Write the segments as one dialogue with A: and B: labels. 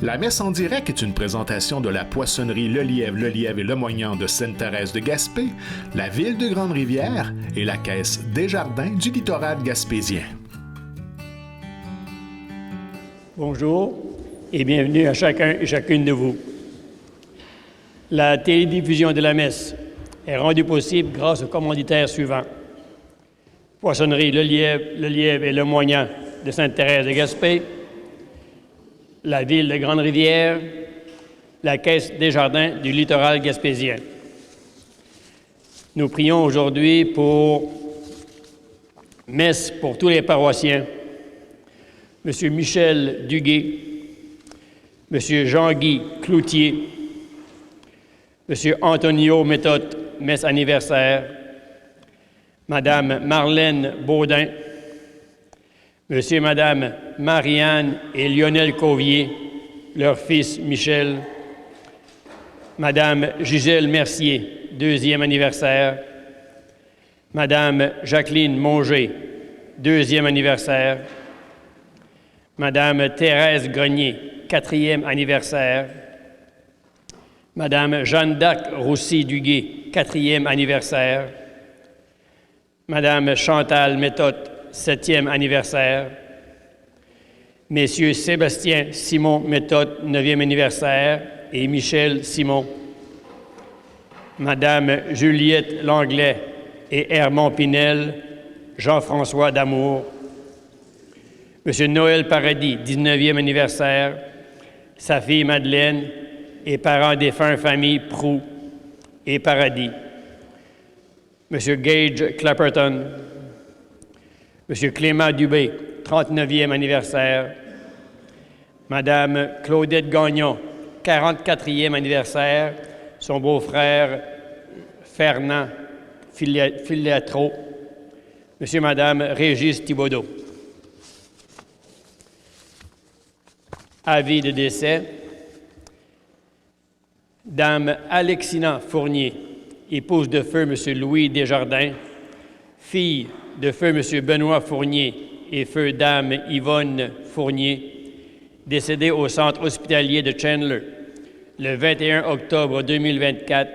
A: La messe en direct est une présentation de la poissonnerie Le Lièvre et Le Moignant de Sainte-Thérèse de Gaspé, la ville de Grande-Rivière et la caisse Desjardins du littoral gaspésien.
B: Bonjour et bienvenue à chacun et chacune de vous. La télédiffusion de la messe est rendue possible grâce aux commanditaires suivants. Poissonnerie Le Lièvre et Le Moignant de Sainte-Thérèse de Gaspé, la ville de Grande-Rivière, la caisse Desjardins du littoral gaspésien. Nous prions aujourd'hui pour messe pour tous les paroissiens. M. Michel Duguay, M. Jean-Guy Cloutier, M. Antonio Méthode, messe anniversaire, Mme Marlène Baudin, M. et Mme Marianne et Lionel Covier, leur fils Michel, Mme Gisèle Mercier, 2e anniversaire, Mme Jacqueline Monger, 2e anniversaire, Mme Thérèse Grenier, 4e anniversaire, Mme Jeanne d'Arc Roussy-Duguay, 4e anniversaire, Mme Chantal Méthode, 7e anniversaire, Messieurs Sébastien Simon Méthode, 9e anniversaire, et Michel Simon, Mme Juliette Langlais et Hermond Pinel, Jean-François Damour, M. Noël Paradis, 19e anniversaire, sa fille Madeleine et parents défunts famille Proux et Paradis, M. Gage Clapperton, M. Clément Dubé, 39e anniversaire, Mme Claudette Gagnon, 44e anniversaire, son beau-frère Fernand Filatro, M. et Mme Régis Thibodeau. Avis de décès. Dame Alexina Fournier, épouse de feu M. Louis Desjardins, fille de feu M. Benoît Fournier et feu Dame Yvonne Fournier, décédée au centre hospitalier de Chandler le 21 octobre 2024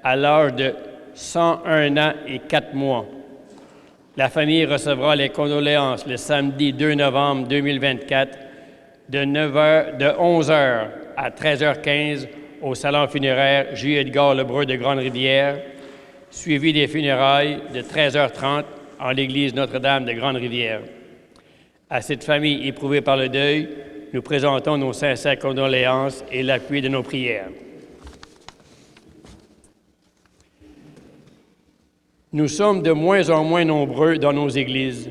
B: à l'âge de 101 ans et 4 mois. La famille recevra les condoléances le samedi 2 novembre 2024 de 11h à 13h15 au salon funéraire J. Edgar Lebreu de Grande-Rivière, suivi des funérailles de 13h30 en l'église Notre-Dame de Grande-Rivière. À cette famille éprouvée par le deuil, nous présentons nos sincères condoléances et l'appui de nos prières. Nous sommes de moins en moins nombreux dans nos églises,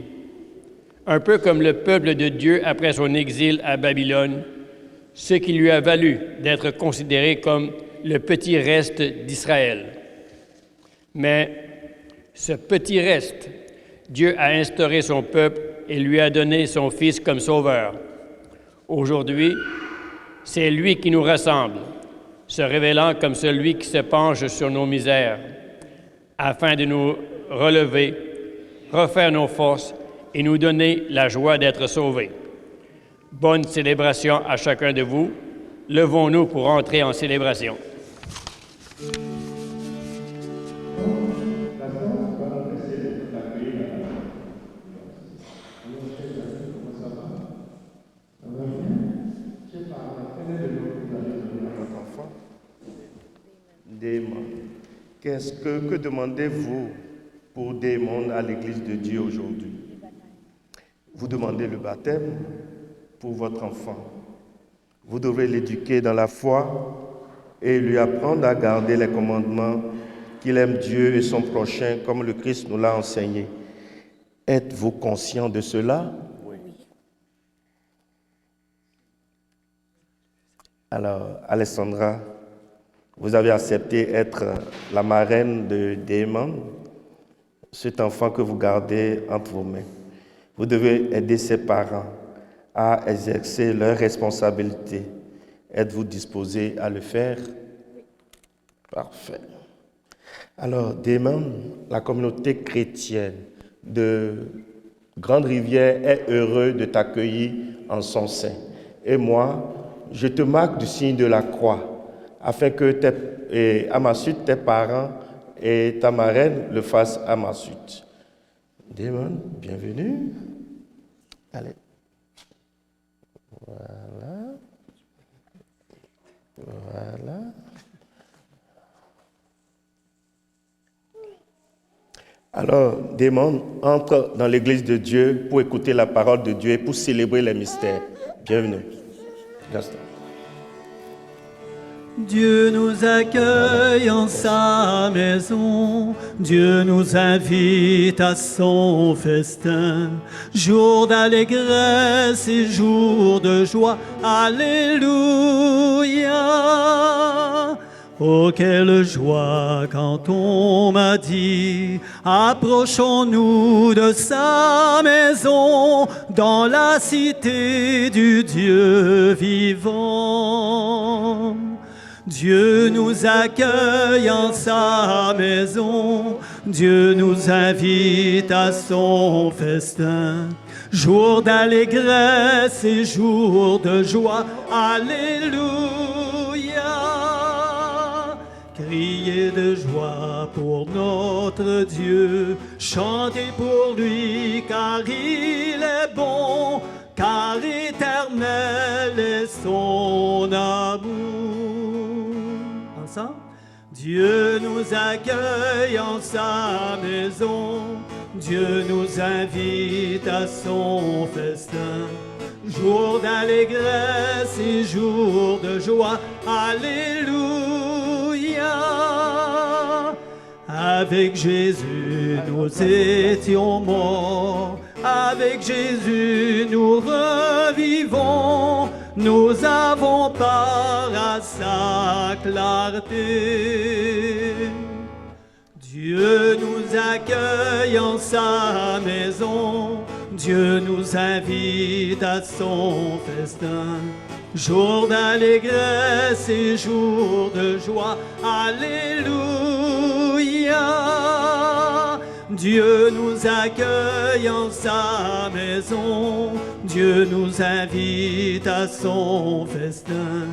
B: un peu comme le peuple de Dieu après son exil à Babylone, ce qui lui a valu d'être considéré comme le petit reste d'Israël. Mais ce petit reste, Dieu a instauré son peuple et lui a donné son Fils comme sauveur. Aujourd'hui, c'est lui qui nous rassemble, se révélant comme celui qui se penche sur nos misères, afin de nous relever, refaire nos forces et nous donner la joie d'être sauvés. Bonne célébration à chacun de vous. Levons-nous pour entrer en célébration.
C: Que demandez-vous pour des mondes à l'Église de Dieu aujourd'hui? Vous demandez le baptême pour votre enfant. Vous devrez l'éduquer dans la foi et lui apprendre à garder les commandements, qu'il aime Dieu et son prochain comme le Christ nous l'a enseigné. Êtes-vous conscient de cela? Oui. Alors, Alessandra, vous avez accepté être la marraine de Damon, cet enfant que vous gardez entre vos mains. Vous devez aider ses parents à exercer leurs responsabilités. Êtes-vous disposé à le faire? Parfait. Alors, Damon, la communauté chrétienne de Grande-Rivière est heureuse de t'accueillir en son sein. Et moi, je te marque du signe de la croix, afin que à ma suite, tes parents et ta marraine le fassent à ma suite. Démon, bienvenue. Allez. Voilà. Voilà. Alors, Démon, entre dans l'église de Dieu pour écouter la parole de Dieu et pour célébrer les mystères. Bienvenue. Gaston.
D: Dieu nous accueille en sa maison, Dieu nous invite à son festin, jour d'allégresse et jour de joie, Alléluia. Oh, quelle joie quand on m'a dit, approchons-nous de sa maison, dans la cité du Dieu vivant. Dieu nous accueille en sa maison, Dieu nous invite à son festin, jour d'allégresse et jour de joie, Alléluia. Criez de joie pour notre Dieu, chantez pour lui car il est bon, car éternel est son amour. Ensemble. Dieu nous accueille en sa maison, Dieu nous invite à son festin, jour d'allégresse et jour de joie, Alléluia. Avec Jésus nous étions morts, avec Jésus nous revivons, nous avons part à sa clarté. Dieu nous accueille en sa maison, Dieu nous invite à son festin, jour d'allégresse et jour de joie, Alléluia. Dieu nous accueille en sa maison, Dieu nous invite à son festin,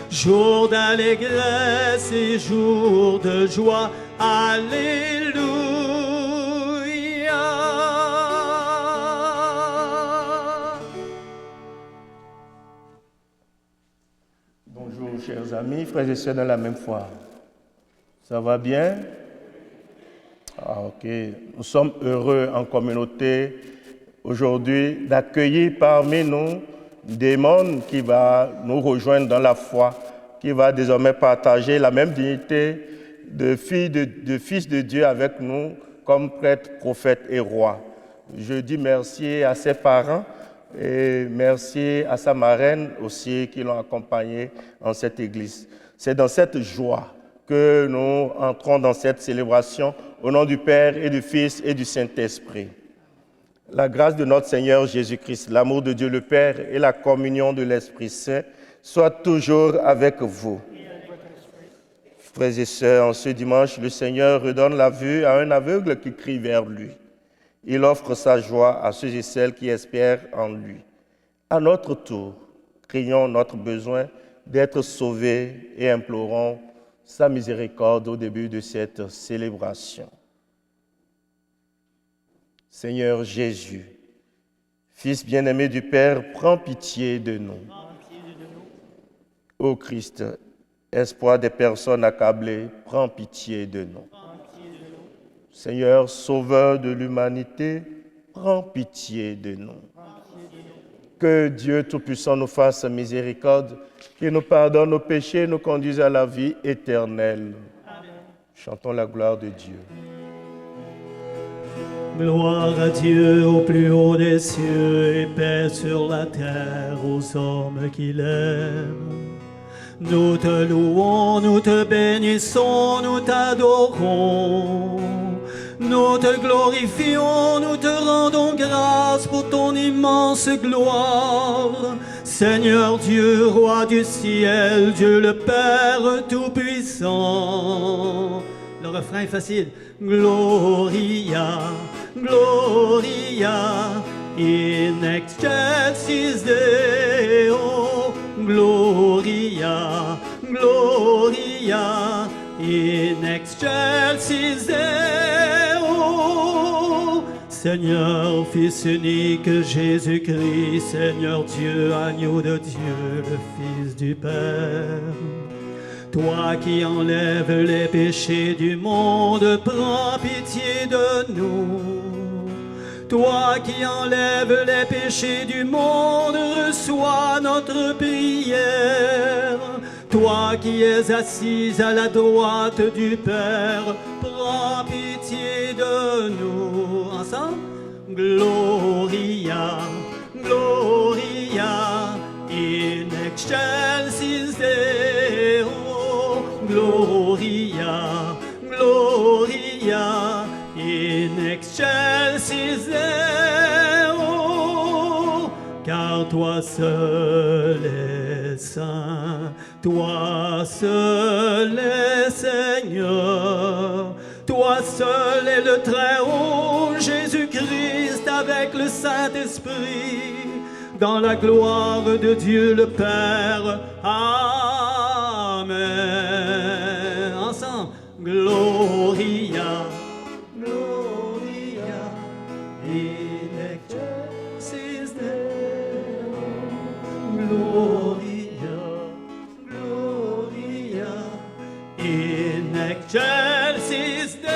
D: jour d'allégresse et jour de joie, Alléluia.
C: Bonjour chers amis, frères et sœurs dans la même foi. Ça va bien? Ah, ok. Nous sommes heureux en communauté aujourd'hui d'accueillir parmi nous Démon qui va nous rejoindre dans la foi, qui va désormais partager la même dignité de fils de Dieu avec nous comme prêtre, prophète et roi. Je dis merci à ses parents et merci à sa marraine aussi qui l'ont accompagné en cette église. C'est dans cette joie que nous entrons dans cette célébration au nom du Père et du Fils et du Saint-Esprit. La grâce de notre Seigneur Jésus-Christ, l'amour de Dieu le Père et la communion de l'Esprit Saint soient toujours avec vous. Frères et sœurs, en ce dimanche, le Seigneur redonne la vue à un aveugle qui crie vers lui. Il offre sa joie à ceux et celles qui espèrent en lui. À notre tour, crions notre besoin d'être sauvés et implorons sa miséricorde au début de cette célébration. Seigneur Jésus, Fils bien-aimé du Père, prends pitié de nous. Ô Christ, espoir des personnes accablées, prends pitié de nous. Seigneur, Sauveur de l'humanité, prends pitié de nous. Que Dieu Tout-Puissant nous fasse miséricorde, qu'il nous pardonne nos péchés et nous conduise à la vie éternelle. Amen. Chantons la gloire de Dieu.
D: Gloire à Dieu au plus haut des cieux et paix sur la terre aux hommes qu'il aime. Nous te louons, nous te bénissons, nous t'adorons. Nous te glorifions, nous te rendons grâce pour ton immense gloire. Seigneur Dieu, roi du ciel, Dieu le Père Tout-Puissant. Le refrain est facile. Gloria, Gloria, in excelsis Deo, Gloria. Gloria, Gloria, in excelsis Deo. Seigneur, Fils unique Jésus-Christ, Seigneur Dieu, agneau de Dieu, le Fils du Père. Toi qui enlèves les péchés du monde, prends pitié de nous. Toi qui enlèves les péchés du monde, reçois notre prière. Toi qui es assise à la droite du Père, prends pitié de nous. Ensemble, Gloria, Gloria, in excelsis Deo. Gloria, Gloria, in excelsis Deo. Car toi seul es saint, toi seul es Seigneur, toi seul est le Très-Haut, Jésus-Christ avec le Saint-Esprit, dans la gloire de Dieu le Père. Amen. Ensemble, Gloria, Gloria, in excelsis Deo. Gloria, Gloria, in excelsis Deo.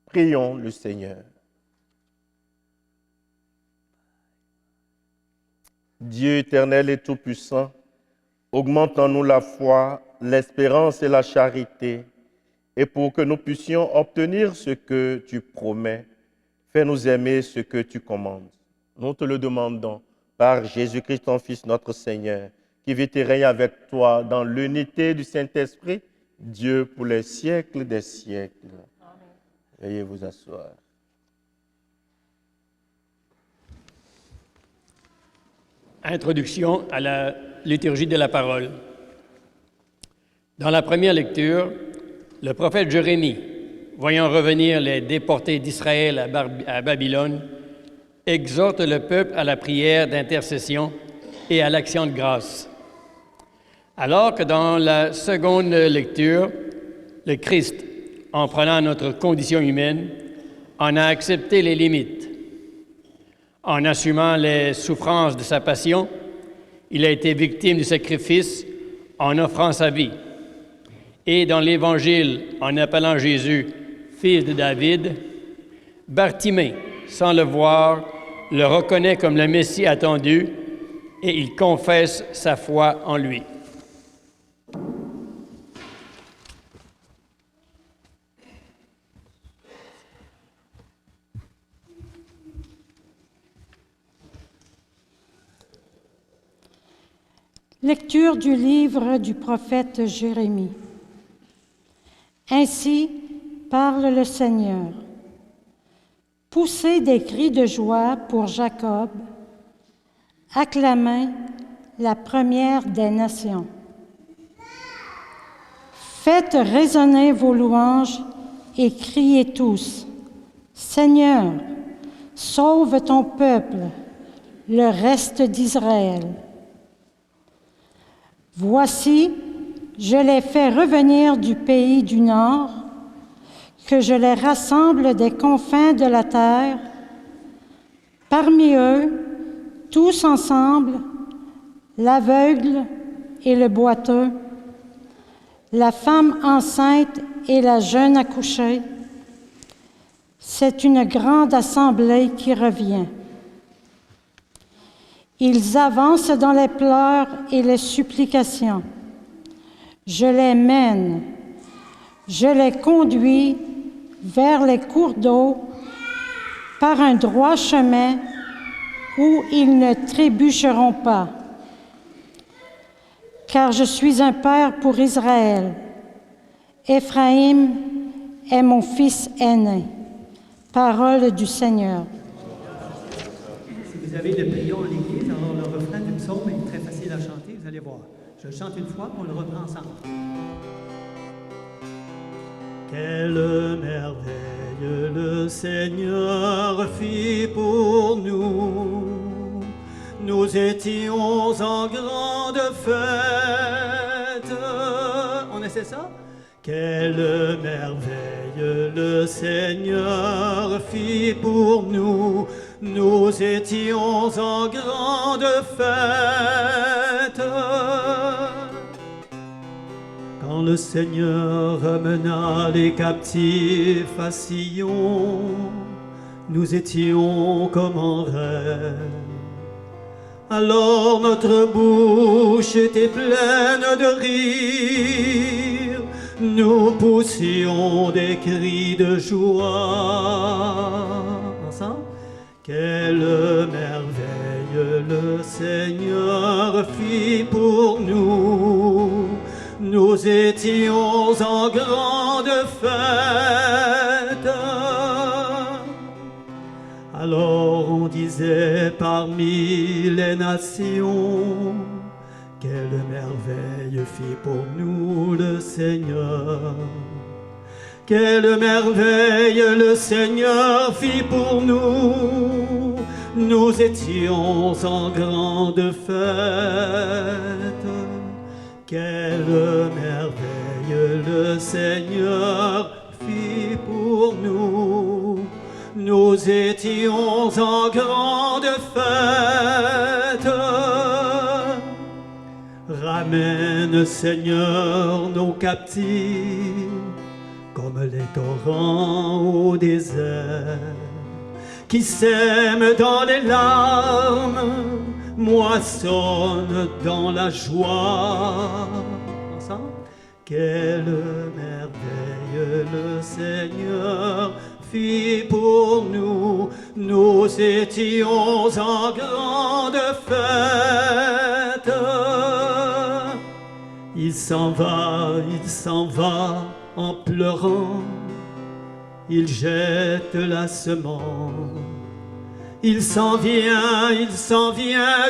C: Prions le Seigneur. Dieu éternel et tout-puissant, augmente en nous la foi, l'espérance et la charité, et pour que nous puissions obtenir ce que tu promets, fais-nous aimer ce que tu commandes. Nous te le demandons par Jésus-Christ, ton Fils, notre Seigneur, qui vit et règne avec toi dans l'unité du Saint-Esprit, Dieu pour les siècles des siècles. Amen. Veuillez vous asseoir.
B: Introduction à la liturgie de la parole. Dans la première lecture, le prophète Jérémie, voyant revenir les déportés d'Israël à Babylone, exhorte le peuple à la prière d'intercession et à l'action de grâce. Alors que dans la seconde lecture, le Christ, en prenant notre condition humaine, en a accepté les limites. En assumant les souffrances de sa passion, il a été victime du sacrifice en offrant sa vie. Et dans l'Évangile, en appelant Jésus « Fils de David », Bartimée, sans le voir, le reconnaît comme le Messie attendu et il confesse sa foi en lui.
E: Lecture du livre du prophète Jérémie. Ainsi parle le Seigneur. Poussez des cris de joie pour Jacob, acclamez la première des nations. Faites résonner vos louanges et criez tous. Seigneur, sauve ton peuple, le reste d'Israël. Voici, je les fais revenir du pays du Nord, que je les rassemble des confins de la terre. Parmi eux, tous ensemble, l'aveugle et le boiteux, la femme enceinte et la jeune accouchée. C'est une grande assemblée qui revient. Ils avancent dans les pleurs et les supplications. Je les mène, je les conduis vers les cours d'eau par un droit chemin où ils ne trébucheront pas. Car je suis un père pour Israël. Éphraïm est mon fils aîné. Parole du Seigneur.
D: Si vous avez le prion à l'église, alors le refrain du psaume est très facile à chanter, vous allez voir. Je le chante une fois, puis on le reprend ensemble. Quelle merveille le Seigneur fit pour nous. Nous étions en grande fête. On essaie ça? Quelle merveille le Seigneur fit pour nous. Nous étions en grande fête. Quand le Seigneur amena les captifs à Sion, nous étions comme en rêve. Alors notre bouche était pleine de rire, nous poussions des cris de joie. Ensemble? Quelle merveille le Seigneur fit pour nous. Nous étions en grande fête. Alors on disait parmi les nations, quelle merveille fit pour nous le Seigneur. Quelle merveille le Seigneur fit pour nous. Nous étions en grande fête. Quelle merveille le Seigneur fit pour nous. Nous étions en grande fête. Ramène, Seigneur, nos captifs, comme les torrents au désert, qui sèment dans les larmes, moissonnent dans la joie. Ensemble? Quelle merveille le Seigneur fit pour nous. Nous étions en grande fête. Il s'en va en pleurant. Il jette la semence. Il s'en vient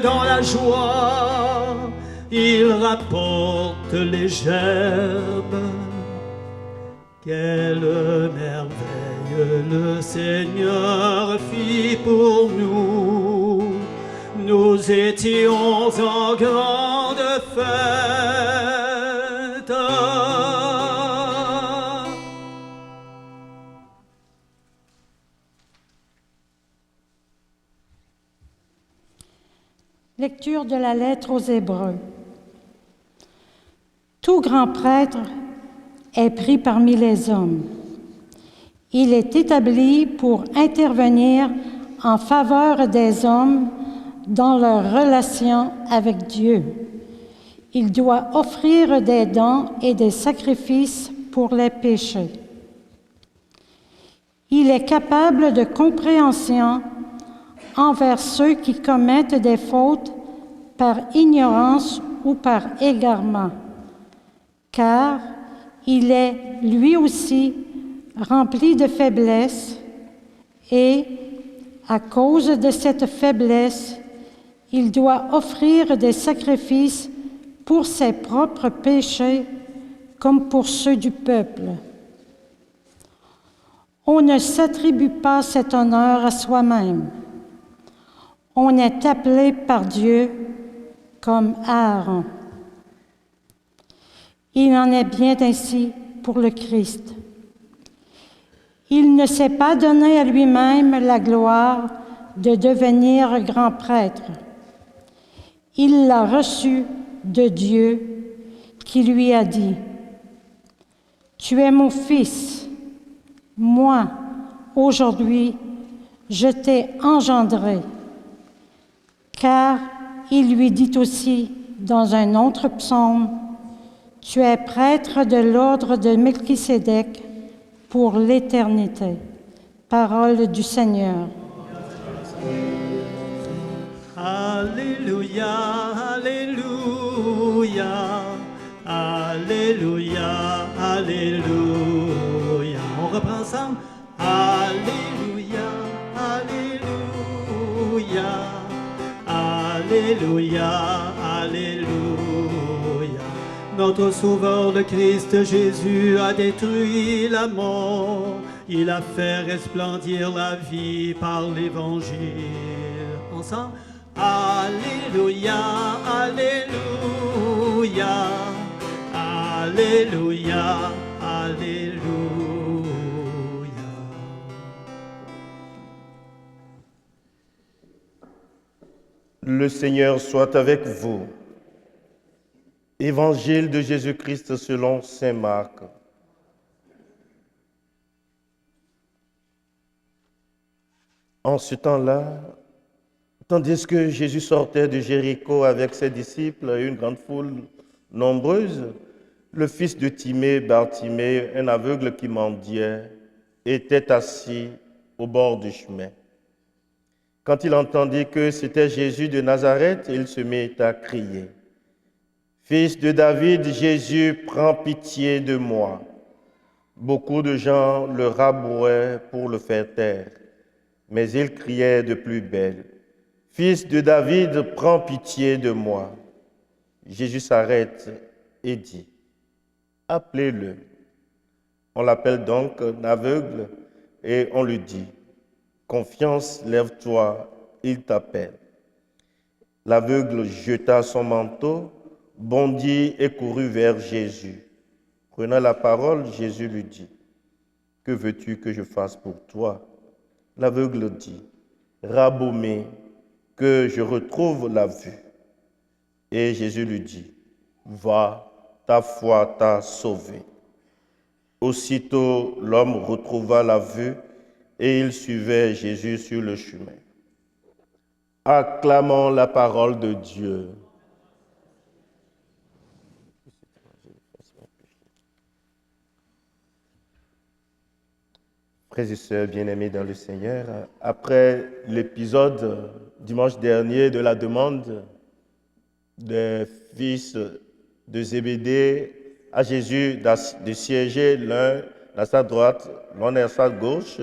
D: dans la joie. Il rapporte les gerbes. Quelle merveille le Seigneur fit pour nous. Nous étions en grande fête.
E: Lecture de la lettre aux Hébreux. Tout grand prêtre est pris parmi les hommes. Il est établi pour intervenir en faveur des hommes dans leur relation avec Dieu. Il doit offrir des dons et des sacrifices pour les péchés. Il est capable de compréhension envers ceux qui commettent des fautes par ignorance ou par égarement, car il est lui aussi rempli de faiblesse et, à cause de cette faiblesse, il doit offrir des sacrifices pour ses propres péchés comme pour ceux du peuple. On ne s'attribue pas cet honneur à soi-même. On est appelé par Dieu comme Aaron. Il en est bien ainsi pour le Christ. Il ne s'est pas donné à lui-même la gloire de devenir grand prêtre. Il l'a reçu de Dieu qui lui a dit : « Tu es mon fils, moi, aujourd'hui, je t'ai engendré. » Car il lui dit aussi dans un autre psaume : « Tu es prêtre de l'ordre de Melchisédek pour l'éternité. » Parole du Seigneur.
D: Alléluia, Alléluia, Alléluia, Alléluia. On reprend ensemble. Alléluia, Alléluia, Alléluia, Alléluia. Notre Sauveur, le Christ Jésus, a détruit la mort. Il a fait resplendir la vie par l'Évangile. Ensemble. Alléluia, Alléluia, Alléluia, Alléluia.
C: Le Seigneur soit avec vous. Évangile de Jésus-Christ selon saint Marc. En ce temps-là, tandis que Jésus sortait de Jéricho avec ses disciples et une grande foule nombreuse, le fils de Timée, Bartimée, un aveugle qui mendiait, était assis au bord du chemin. Quand il entendit que c'était Jésus de Nazareth, il se mit à crier. « Fils de David, Jésus, prends pitié de moi. » Beaucoup de gens le rabrouaient pour le faire taire, mais il criait de plus belle. « Fils de David, prends pitié de moi. » Jésus s'arrête et dit, « Appelez-le. » On l'appelle donc un aveugle et on lui dit, « Confiance, lève-toi, il t'appelle. » L'aveugle jeta son manteau, bondit et courut vers Jésus. Prenant la parole, Jésus lui dit, « Que veux-tu que je fasse pour toi ?» L'aveugle dit, « Rabboni, que je retrouve la vue. » Et Jésus lui dit, « Va, ta foi t'a sauvé. » Aussitôt, l'homme retrouva la vue et il suivait Jésus sur le chemin. Acclamons la parole de Dieu. Frères et sœurs bien-aimés dans le Seigneur, après l'épisode dimanche dernier de la demande des fils de Zébédée à Jésus de siéger l'un à sa droite, l'un à sa gauche,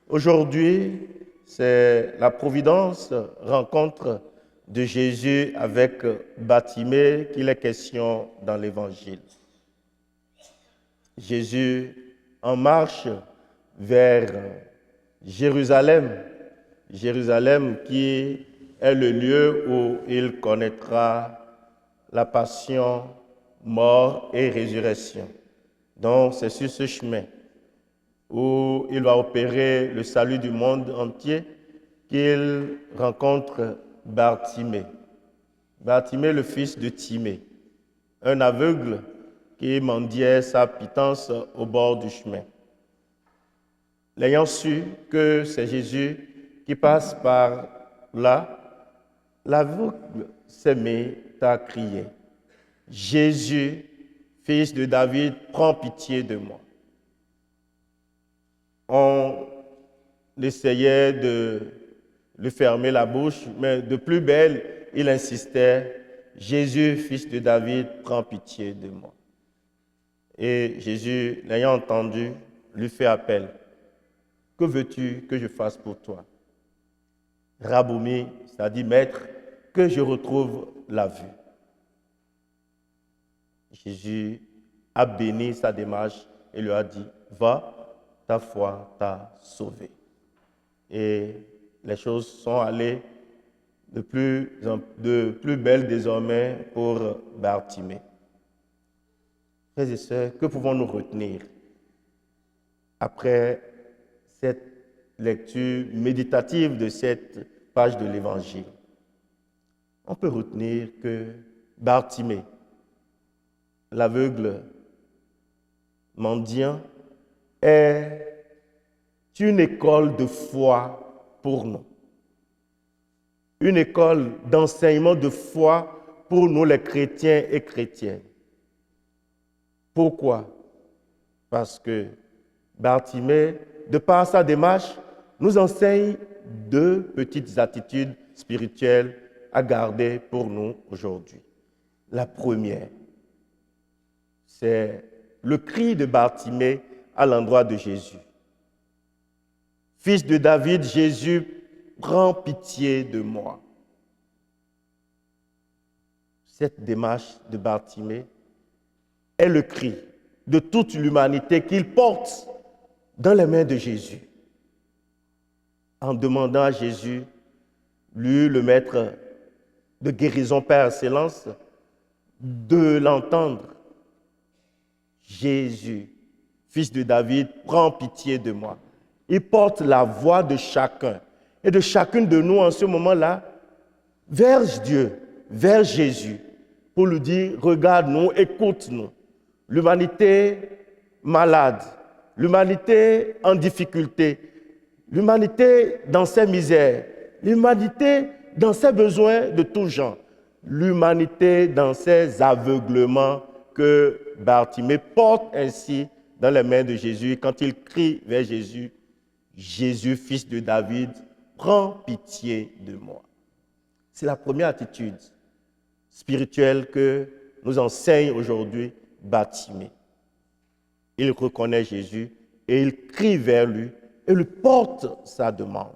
C: aujourd'hui, c'est la providence rencontre de Jésus avec Bartimée qu'il est question dans l'Évangile. Jésus en marche vers Jérusalem, Jérusalem qui est le lieu où il connaîtra la passion, mort et résurrection. Donc c'est sur ce chemin où il va opérer le salut du monde entier qu'il rencontre Bartimée. Bartimée, le fils de Timée, un aveugle qui mendiait sa pitance au bord du chemin. L'ayant su que c'est Jésus qui passe par là, l'aveugle s'est mis à crier, « Jésus, fils de David, prends pitié de moi. » On essayait de lui fermer la bouche, mais de plus belle, il insistait, « Jésus, fils de David, prends pitié de moi. » Et Jésus, l'ayant entendu, lui fait appel. « Que veux-tu que je fasse pour toi ?» Rabboni, c'est-à-dire maître, que je retrouve la vue. Jésus a béni sa démarche et lui a dit, « Va, ta foi t'a sauvé. » Et les choses sont allées de plus belle désormais pour Bartimée. Frères et sœurs, que pouvons-nous retenir après cette lecture méditative de cette page de l'Évangile? On peut retenir que Bartimée, l'aveugle mendiant, est une école de foi pour nous. Une école d'enseignement de foi pour nous les chrétiens et chrétiennes. Pourquoi? Parce que Bartimée, de par sa démarche, nous enseigne deux petites attitudes spirituelles à garder pour nous aujourd'hui. La première, c'est le cri de Bartimée à l'endroit de Jésus. « Fils de David, Jésus, prends pitié de moi. » Cette démarche de Bartimée est le cri de toute l'humanité qu'il porte dans les mains de Jésus, en demandant à Jésus, lui, le maître de guérison par excellence, de l'entendre. Jésus, fils de David, prends pitié de moi. Il porte la voix de chacun et de chacune de nous en ce moment-là vers Dieu, vers Jésus, pour lui dire, regarde-nous, écoute-nous. L'humanité malade, l'humanité en difficulté, l'humanité dans ses misères, l'humanité dans ses besoins de tout genre, l'humanité dans ses aveuglements que Bartimée porte ainsi dans les mains de Jésus quand il crie vers Jésus, Jésus, fils de David, prends pitié de moi. C'est la première attitude spirituelle que nous enseigne aujourd'hui Bartimée. Il reconnaît Jésus et il crie vers lui et lui porte sa demande.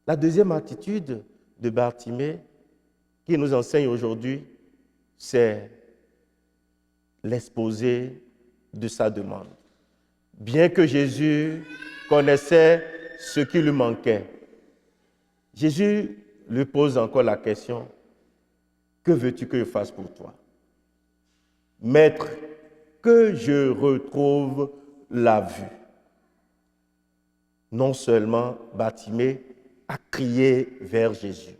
C: La deuxième attitude de Bartimée qui nous enseigne aujourd'hui, c'est l'exposé de sa demande. Bien que Jésus connaissait ce qui lui manquait, Jésus lui pose encore la question, que veux-tu que je fasse pour toi? Maître, que je retrouve la vue. Non seulement Bartimée a crié vers Jésus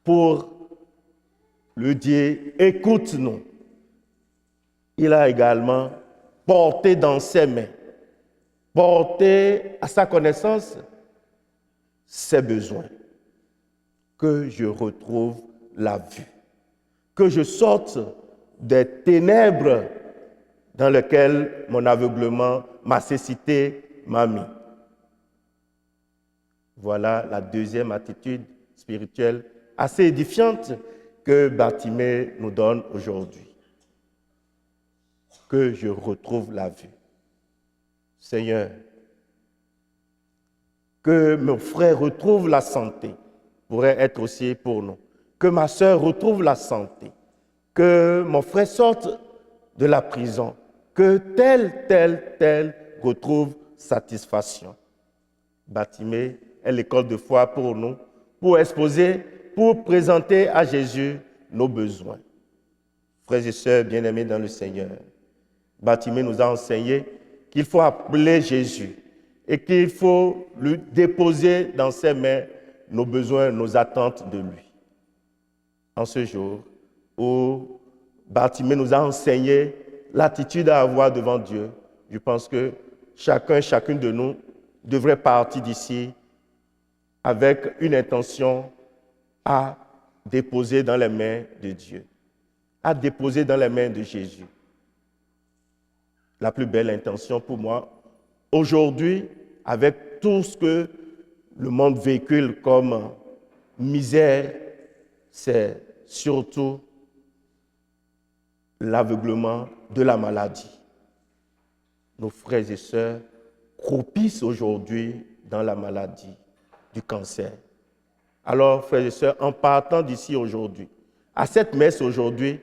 C: pour lui dire, écoute-nous. Il a également porté dans ses mains, porté à sa connaissance ses besoins. Que je retrouve la vue, que je sorte des ténèbres dans lesquelles mon aveuglement, ma cécité m'a mis. Voilà la deuxième attitude spirituelle assez édifiante que Bartimée nous donne aujourd'hui. Que je retrouve la vue. Seigneur, que mon frère retrouve la santé, pourrait être aussi pour nous. Que ma sœur retrouve la santé. Que mon frère sorte de la prison. Que tel retrouve satisfaction. Bartimée est l'école de foi pour nous, pour exposer, pour présenter à Jésus nos besoins. Frères et sœurs bien-aimés dans le Seigneur, Bartimée nous a enseigné qu'il faut appeler Jésus et qu'il faut lui déposer dans ses mains nos besoins, nos attentes de lui. En ce jour où Bartimée nous a enseigné l'attitude à avoir devant Dieu, je pense que chacune de nous devrait partir d'ici avec une intention à déposer dans les mains de Dieu, à déposer dans les mains de Jésus. La plus belle intention pour moi, aujourd'hui, avec tout ce que le monde véhicule comme misère, c'est surtout l'aveuglement de la maladie. Nos frères et sœurs croupissent aujourd'hui dans la maladie du cancer. Alors, frères et sœurs, en partant d'ici aujourd'hui, à cette messe aujourd'hui,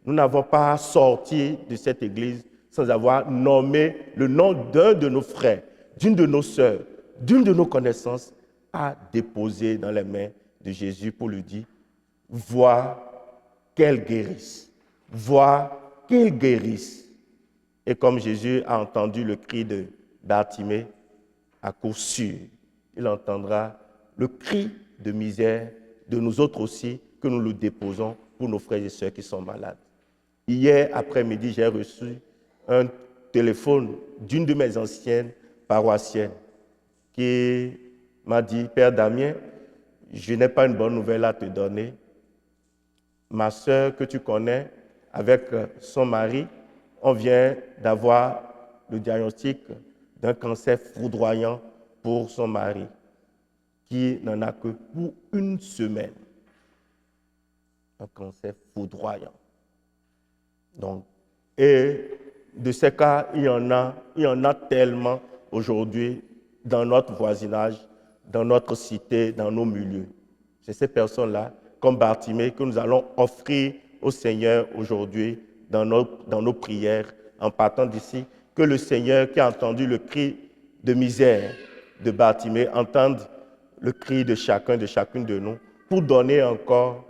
C: nous n'avons pas sorti de cette église sans avoir nommé le nom d'un de nos frères, d'une de nos sœurs, d'une de nos connaissances, à déposer dans les mains de Jésus pour lui dire, vois qu'elle guérisse, vois qu'il guérisse. Et comme Jésus a entendu le cri de Bartimée, à coup sûr, il entendra le cri de misère de nous autres aussi que nous le déposons pour nos frères et sœurs qui sont malades. Hier après-midi, j'ai reçu un téléphone d'une de mes anciennes paroissiennes qui m'a dit, Père Damien, je n'ai pas une bonne nouvelle à te donner. Ma sœur que tu connais, avec son mari, on vient d'avoir le diagnostic d'un cancer foudroyant pour son mari, qui n'en a que pour une semaine. Un cancer foudroyant. Donc, et de ces cas, il y en a tellement aujourd'hui dans notre voisinage, dans notre cité, dans nos milieux. C'est ces personnes-là, comme Bartimée, que nous allons offrir au Seigneur aujourd'hui dans nos prières, en partant d'ici, que le Seigneur qui a entendu le cri de misère de Bartimée entende le cri de chacun, de chacune de nous, pour donner encore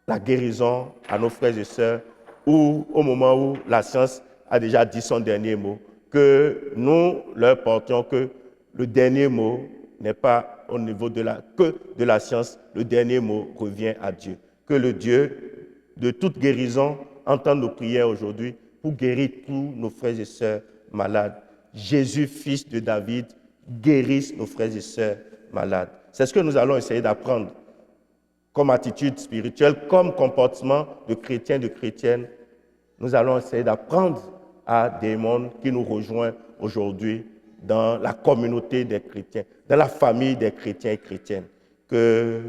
C: la guérison à nos frères et sœurs, ou au moment où la science a déjà dit son dernier mot, que nous leur portions que le dernier mot n'est pas au niveau de la science, le dernier mot revient à Dieu. Que le Dieu de toute guérison entende nos prières aujourd'hui pour guérir tous nos frères et sœurs malades. Jésus, fils de David, guérisse nos frères et sœurs malades. C'est ce que nous allons essayer d'apprendre comme attitude spirituelle, comme comportement de chrétiens, de chrétiennes. Nous allons essayer d'apprendre à des mondes qui nous rejoignent aujourd'hui dans la communauté des chrétiens, dans la famille des chrétiens et chrétiennes. Que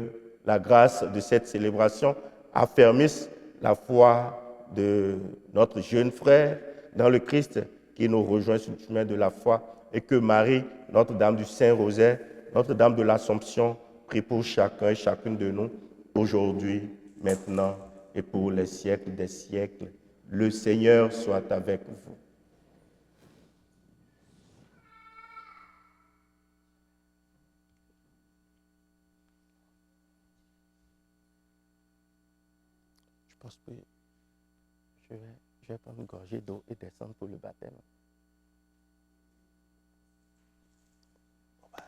C: la grâce de cette célébration affermisse la foi de notre jeune frère dans le Christ qui nous rejoint sur le chemin de la foi, et que Marie, Notre-Dame du Saint-Rosaire, Notre-Dame de l'Assomption, prie pour chacun et chacune de nous, aujourd'hui, maintenant et pour les siècles des siècles. Le Seigneur soit avec vous. Je pense que je vais prendre une gorgée d'eau et descendre pour le baptême. On va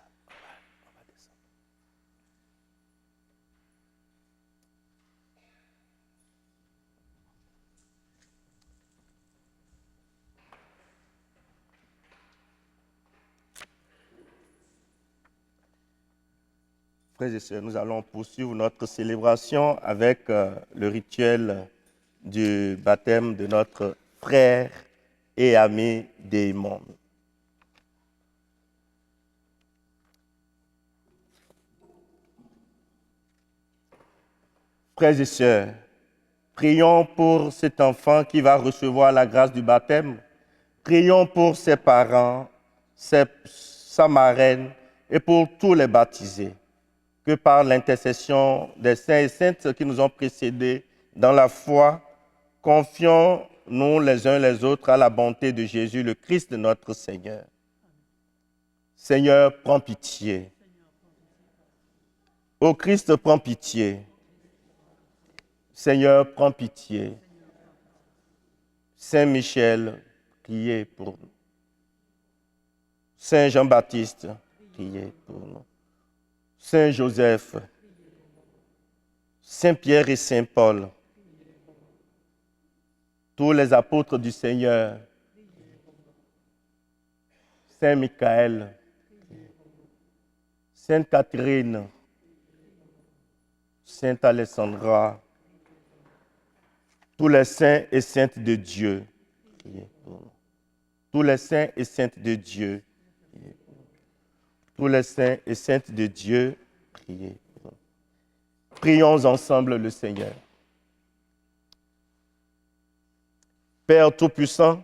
C: descendre. Frères et sœurs, nous allons poursuivre notre célébration avec le rituel du baptême de notre frère et ami Démon. Frères et sœurs, prions pour cet enfant qui va recevoir la grâce du baptême. Prions pour ses parents, sa marraine et pour tous les baptisés. Que par l'intercession des saints et saintes qui nous ont précédés dans la foi, confions-nous les uns les autres à la bonté de Jésus, le Christ notre Seigneur. Seigneur, prends pitié. Ô Christ, prends pitié. Seigneur, prends pitié. Saint Michel, priez pour nous. Saint Jean-Baptiste, priez pour nous. Saint Joseph, Saint Pierre et Saint Paul, tous les apôtres du Seigneur, Saint Michael, Sainte Catherine, Sainte Alessandra, tous les saints et saintes de Dieu, priez pour nous. Tous les saints et saintes de Dieu, priez pour nous. Tous les saints et saintes de Dieu, priez pour nous. Prions ensemble le Seigneur. Père Tout-Puissant,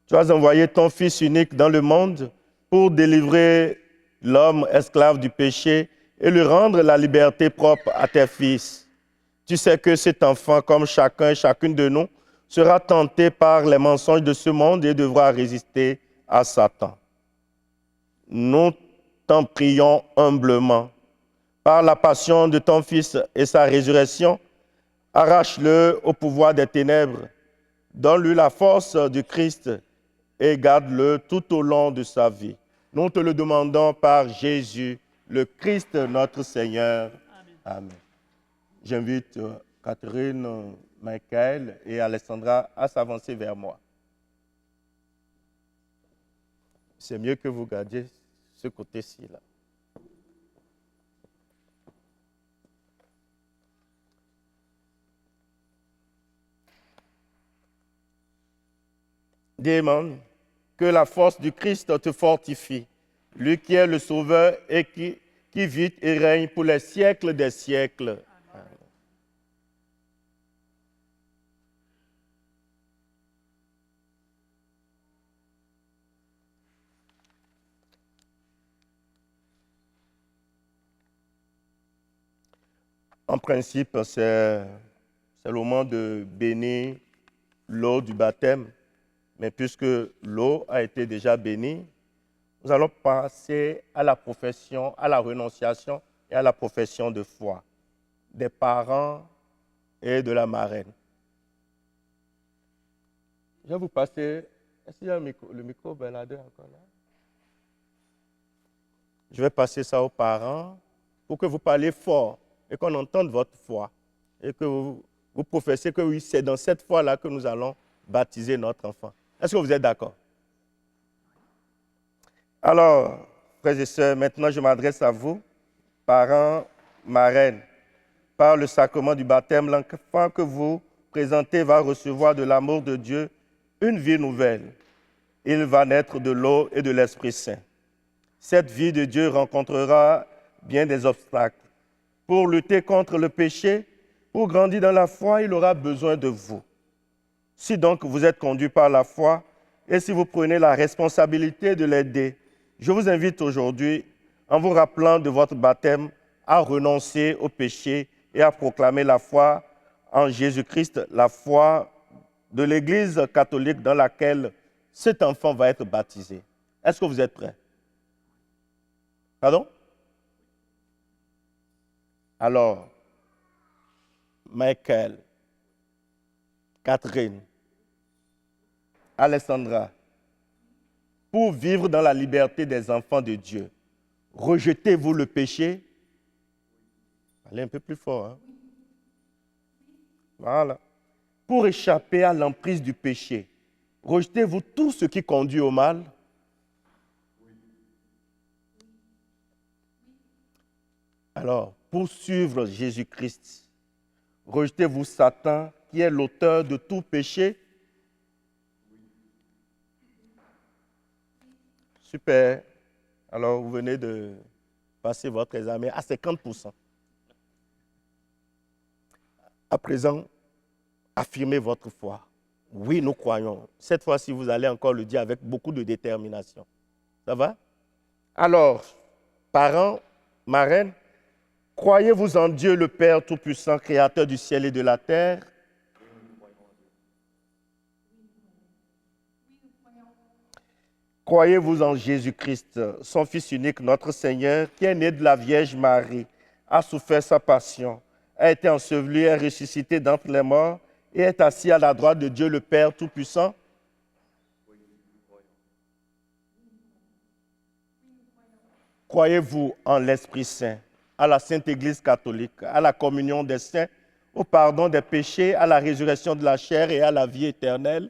C: tu as envoyé ton Fils unique dans le monde pour délivrer l'homme esclave du péché et lui rendre la liberté propre à tes fils. Tu sais que cet enfant, comme chacun et chacune de nous, sera tenté par les mensonges de ce monde et devra résister à Satan. Nous t'en prions humblement. Par la passion de ton Fils et sa résurrection, arrache-le au pouvoir des ténèbres. Donne-lui la force du Christ et garde-le tout au long de sa vie. Nous te le demandons par Jésus, le Christ notre Seigneur. Amen. J'invite Catherine, Michael et Alessandra à s'avancer vers moi. C'est mieux que vous gardiez ce côté-ci là. Démon, que la force du Christ te fortifie, lui qui est le Sauveur et qui vit et règne pour les siècles des siècles. Amen. En principe, c'est le moment de bénir l'eau du baptême. Mais puisque l'eau a été déjà bénie, nous allons passer à la profession, à la renonciation et à la profession de foi des parents et de la marraine. Je vais vous passer. Est-ce qu'il y a le micro Bernadette encore là? Je vais passer ça aux parents pour que vous parliez fort et qu'on entende votre foi et que vous professez que oui, c'est dans cette foi-là que nous allons baptiser notre enfant. Est-ce que vous êtes d'accord? Alors, frères et sœurs, maintenant je m'adresse à vous, parents, marraines. Par le sacrement du baptême, l'enfant que vous présentez va recevoir de l'amour de Dieu une vie nouvelle. Il va naître de l'eau et de l'Esprit Saint. Cette vie de Dieu rencontrera bien des obstacles. Pour lutter contre le péché, pour grandir dans la foi, il aura besoin de vous. Si donc vous êtes conduit par la foi et si vous prenez la responsabilité de l'aider, je vous invite aujourd'hui, en vous rappelant de votre baptême, à renoncer au péché et à proclamer la foi en Jésus-Christ, la foi de l'Église catholique dans laquelle cet enfant va être baptisé. Est-ce que vous êtes prêts? Pardon? Alors, Michael, Catherine, Alessandra, pour vivre dans la liberté des enfants de Dieu, rejetez-vous le péché? Allez un peu plus fort. Hein? Voilà. Pour échapper à l'emprise du péché, rejetez-vous tout ce qui conduit au mal? Alors, pour suivre Jésus-Christ, rejetez-vous Satan qui est l'auteur de tout péché? Super. Alors, vous venez de passer votre examen à 50%. À présent, affirmez votre foi. Oui, nous croyons. Cette fois-ci, vous allez encore le dire avec beaucoup de détermination. Ça va? Alors, parents, marraines, croyez-vous en Dieu le Père Tout-Puissant, Créateur du ciel et de la terre? Croyez-vous en Jésus-Christ, son Fils unique, notre Seigneur, qui est né de la Vierge Marie, a souffert sa passion, a été enseveli, est ressuscité d'entre les morts et est assis à la droite de Dieu le Père Tout-Puissant? Croyez-vous en l'Esprit Saint, à la Sainte Église catholique, à la communion des saints, au pardon des péchés, à la résurrection de la chair et à la vie éternelle?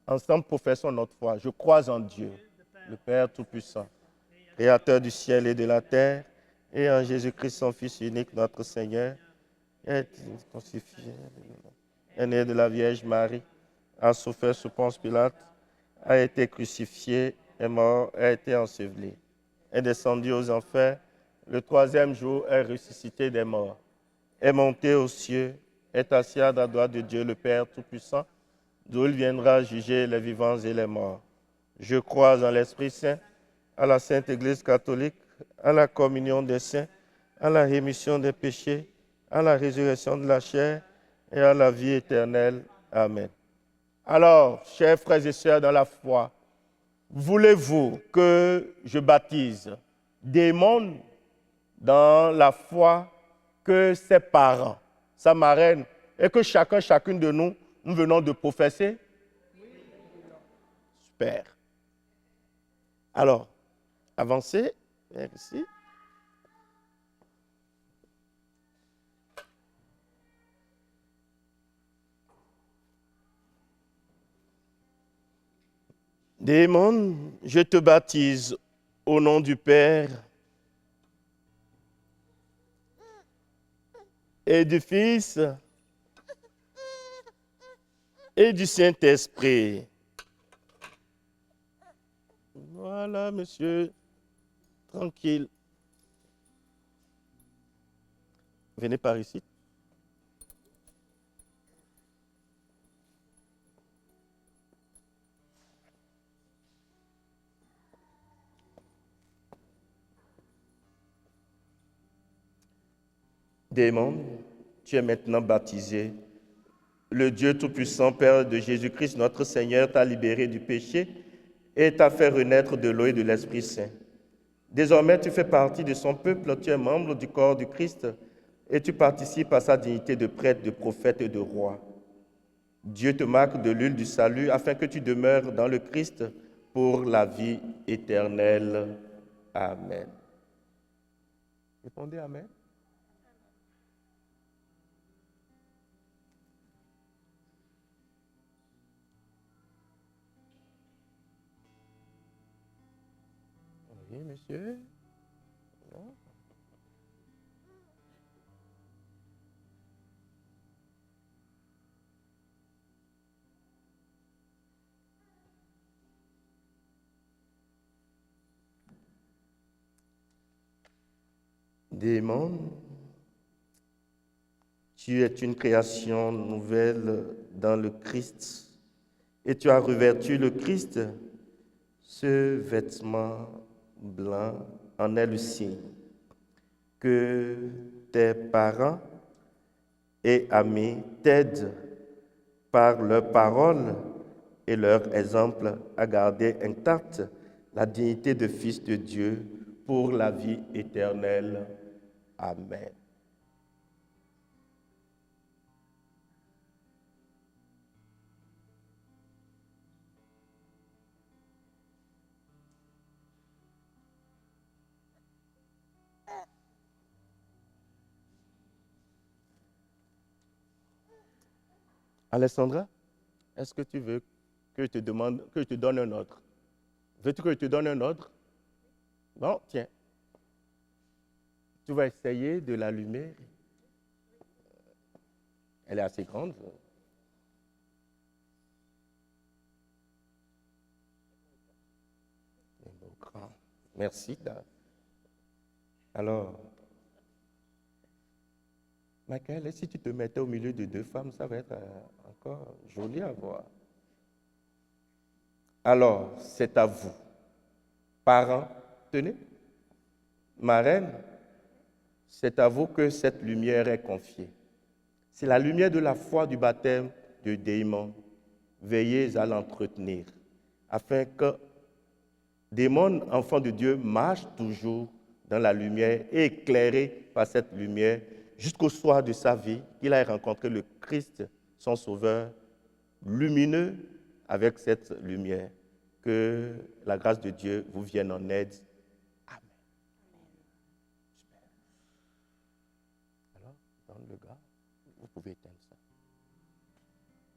C: Ensemble, professons notre foi. Je crois en Dieu, le Père Tout-Puissant, Créateur du ciel et de la terre, et en Jésus-Christ, son Fils unique, notre Seigneur, est crucifié, est né de la Vierge Marie, a souffert sous Ponce Pilate, a été crucifié, est mort, a été enseveli, est descendu aux enfers, le troisième jour est ressuscité des morts, est monté aux cieux, est assis à la droite de Dieu le Père Tout-Puissant, d'où il viendra juger les vivants et les morts. Je crois en l'Esprit Saint, à la Sainte Église catholique, à la communion des saints, à la rémission des péchés, à la résurrection de la chair et à la vie éternelle. Amen. Alors, chers frères et sœurs dans la foi, voulez-vous que je baptise des mondes dans la foi que ses parents, sa marraine, et que chacune de nous, nous venons de professer? Super. Alors, avancez. Merci. Démon, je te baptise au nom du Père et du Fils et du Saint-Esprit. Voilà, monsieur. Tranquille. Venez par ici. Démon, tu es maintenant baptisé. Le Dieu Tout-Puissant, Père de Jésus-Christ, notre Seigneur, t'a libéré du péché et t'a fait renaître de l'eau et de l'Esprit Saint. Désormais, tu fais partie de son peuple, tu es membre du corps du Christ et tu participes à sa dignité de prêtre, de prophète et de roi. Dieu te marque de l'huile du salut afin que tu demeures dans le Christ pour la vie éternelle. Amen. Répondez Amen. Oui, monsieur. Non. Démon, tu es une création nouvelle dans le Christ et tu as revêtu le Christ. Ce vêtement blanc en est le signe que tes parents et amis t'aident par leurs paroles et leur exemple à garder intacte la dignité de fils de Dieu pour la vie éternelle. Amen. Alessandra, est-ce que tu veux que je te donne un ordre? Veux-tu que je te donne un ordre? Bon, tiens. Tu vas essayer de l'allumer. Elle est assez grande. Merci. Alors, Michael, et si tu te mettais au milieu de deux femmes, ça va être encore joli à voir. Alors, c'est à vous. Parents, tenez. Marraine, c'est à vous que cette lumière est confiée. C'est la lumière de la foi du baptême de Démon. Veillez à l'entretenir, afin que Démon, enfant de Dieu, marche toujours dans la lumière et éclairé par cette lumière jusqu'au soir de sa vie, qu'il ait rencontré le Christ, son Sauveur, lumineux avec cette lumière. Que la grâce de Dieu vous vienne en aide. Amen. Super. Alors, dans le gars, vous pouvez éteindre ça.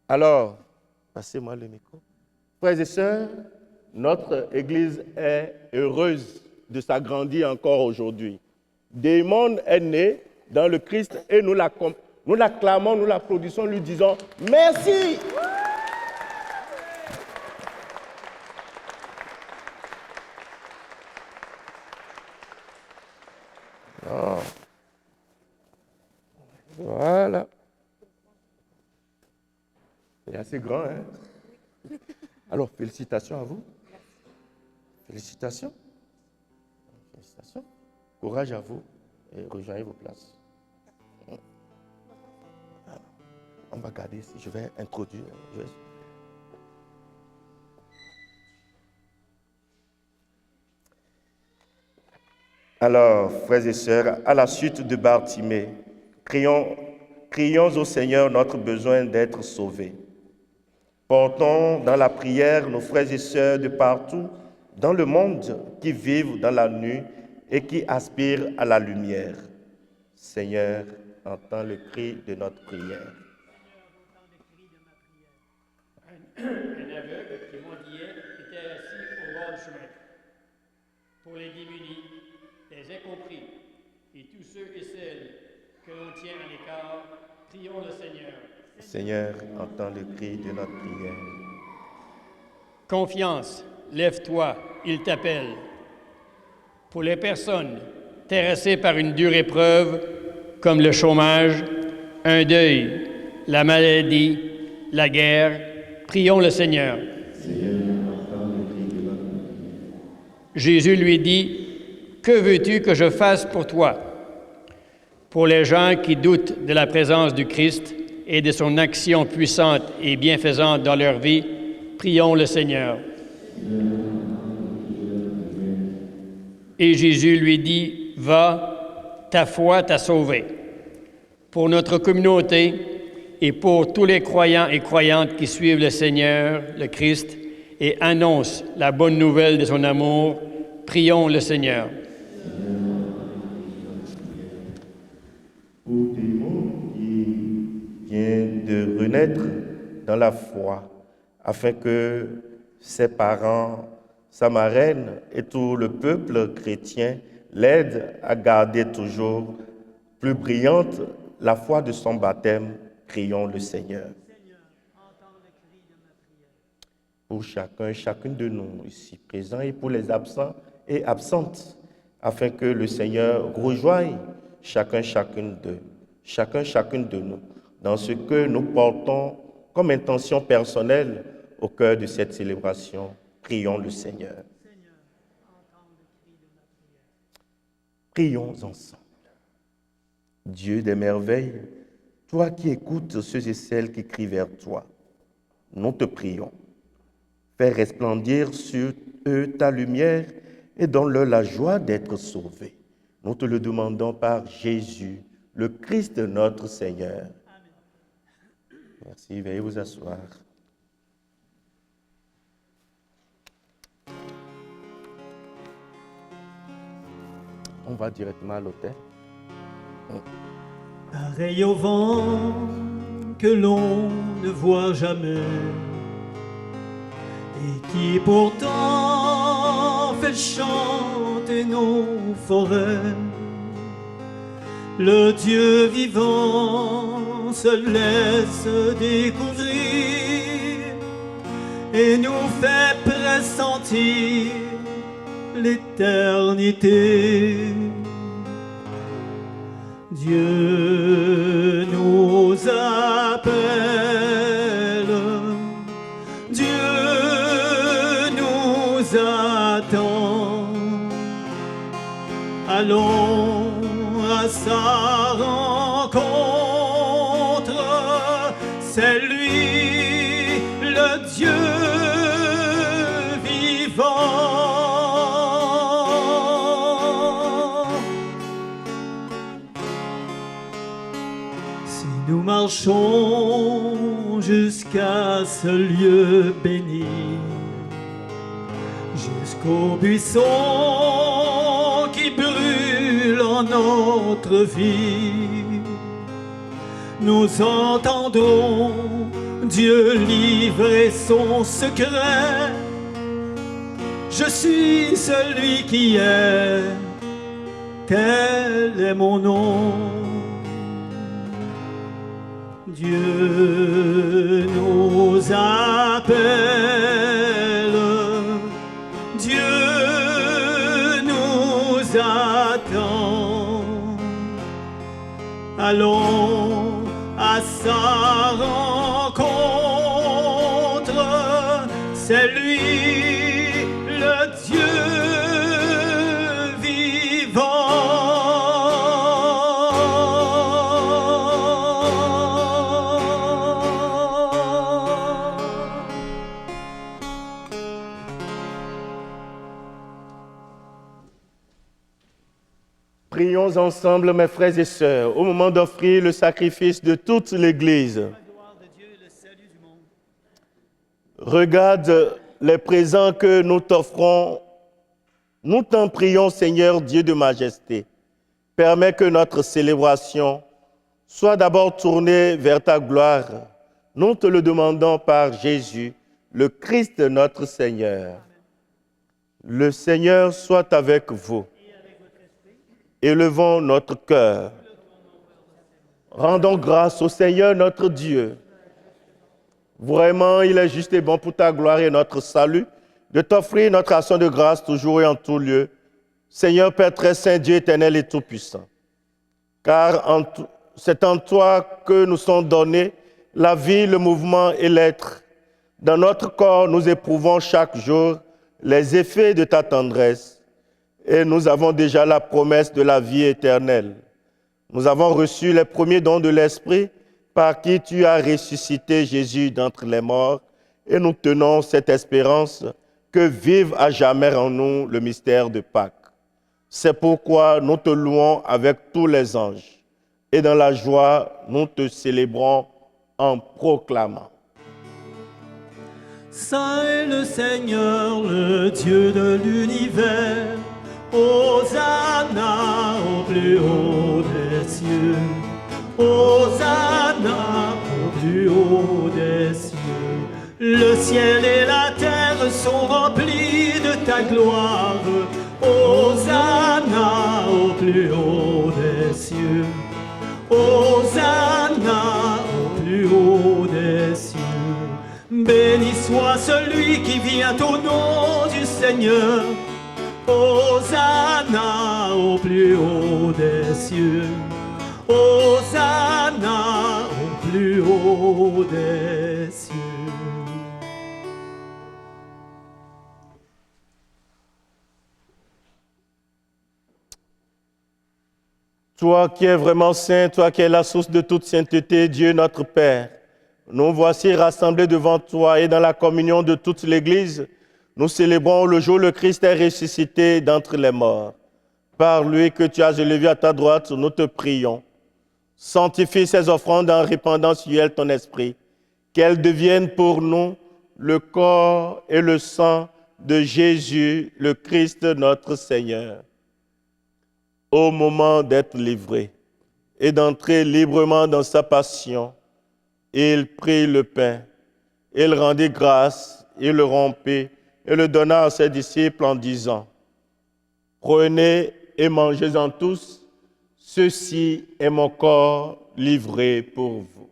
C: Alors, passez-moi le micro. Frères et sœurs, notre Église est heureuse de s'agrandir encore aujourd'hui. Démon est né dans le Christ et nous l'acclamons, nous l'applaudissons, lui disons merci. Oh. Voilà. C'est assez grand, hein? Alors, félicitations à vous. Félicitations. Félicitations. Courage à vous et rejoignez vos places. On va garder ici. Je vais introduire. Alors, frères et sœurs, à la suite de Bartimée, crions au Seigneur notre besoin d'être sauvés. Portons dans la prière nos frères et sœurs de partout dans le monde qui vivent dans la nuit et qui aspirent à la lumière. Seigneur, entends le cri de notre prière.
B: Un aveugle qui mendiait était assis au bord du chemin. Pour les démunis, les incompris et tous ceux et celles que l'on tient à l'écart, prions le Seigneur.
C: Seigneur, entends le cri de notre prière.
B: Confiance, lève-toi, il t'appelle. Pour les personnes terrassées par une dure épreuve, comme le chômage, un deuil, la maladie, la guerre, prions le Seigneur.
C: Seigneur, entends le cri de notre prière.
B: Jésus lui dit, « Que veux-tu que je fasse pour toi? » Pour les gens qui doutent de la présence du Christ et de son action puissante et bienfaisante dans leur vie, prions le Seigneur. Et Jésus lui dit, « Va, ta foi t'a sauvé. » Pour notre communauté et pour tous les croyants et croyantes qui suivent le Seigneur, le Christ, et annoncent la bonne nouvelle de son amour, prions le Seigneur.
C: Pour tout le monde qui vient de renaître dans la foi, afin que ses parents, sa marraine et tout le peuple chrétien l'aident à garder toujours plus brillante la foi de son baptême, prions le Seigneur. Pour chacun et chacune de nous ici présents et pour les absents et absentes, afin que le Seigneur rejoigne chacune de nous dans ce que nous portons comme intention personnelle au cœur de cette célébration. Prions le Seigneur. Prions ensemble. Dieu des merveilles, toi qui écoutes ceux et celles qui crient vers toi, nous te prions. Fais resplendir sur eux ta lumière et donne-leur la joie d'être sauvés. Nous te le demandons par Jésus, le Christ notre Seigneur. Merci, veuillez vous asseoir. On va directement à l'autel.
D: Pareil au vent que l'on ne voit jamais et qui pourtant fait chanter nos forêts. Le Dieu vivant se laisse découvrir et nous fait pressentir l'éternité. Dieu nous appelle, Dieu nous attend. Allons à sa rencontre, c'est lui le Dieu vivant. Nous marchons jusqu'à ce lieu béni, jusqu'au buisson qui brûle en notre vie. Nous entendons Dieu livrer son secret. Je suis celui qui est, tel est mon nom. Dieu nous appelle, Dieu nous attend. Allons à sa rencontre, c'est lui le Dieu vivant.
C: Prions ensemble, mes frères et sœurs, au moment d'offrir le sacrifice de toute l'Église. Regarde les présents que nous t'offrons. Nous t'en prions, Seigneur Dieu de majesté. Permets que notre célébration soit d'abord tournée vers ta gloire. Nous te le demandons par Jésus, le Christ notre Seigneur. Le Seigneur soit avec vous. Élevons notre cœur. Rendons grâce au Seigneur notre Dieu. Vraiment, il est juste et bon pour ta gloire et notre salut de t'offrir notre action de grâce toujours et en tout lieu. Seigneur Père très saint, Dieu éternel et tout-puissant. Car c'est en toi que nous sont donnés la vie, le mouvement et l'être. Dans notre corps, nous éprouvons chaque jour les effets de ta tendresse. Et nous avons déjà la promesse de la vie éternelle. nous avons reçu les premiers dons de l'Esprit par qui tu as ressuscité Jésus d'entre les morts et nous tenons cette espérance que vive à jamais en nous le mystère de Pâques. C'est pourquoi nous te louons avec tous les anges et dans la joie, nous te célébrons en proclamant.
D: Saint est le Seigneur, le Dieu de l'univers. Hosanna au plus haut des cieux. Hosanna au plus haut des cieux. Le ciel et la terre sont remplis de ta gloire. Hosanna au plus haut des cieux. Hosanna au plus haut des cieux. Béni soit celui qui vient au nom du Seigneur. Hosanna au plus haut des cieux. Hosanna au plus haut des cieux.
C: Toi qui es vraiment saint, toi qui es la source de toute sainteté, Dieu notre Père, nous voici rassemblés devant toi et dans la communion de toute l'Église, nous célébrons le jour où le Christ est ressuscité d'entre les morts. Par lui que tu as élevé à ta droite, nous te prions. Sanctifie ces offrandes en répandant sur elles ton esprit, qu'elles deviennent pour nous le corps et le sang de Jésus, le Christ notre Seigneur. Au moment d'être livré et d'entrer librement dans sa passion, il prit le pain, il rendit grâce, il le rompit et le donna à ses disciples en disant, « Prenez et mangez-en tous, ceci est mon corps livré pour vous. »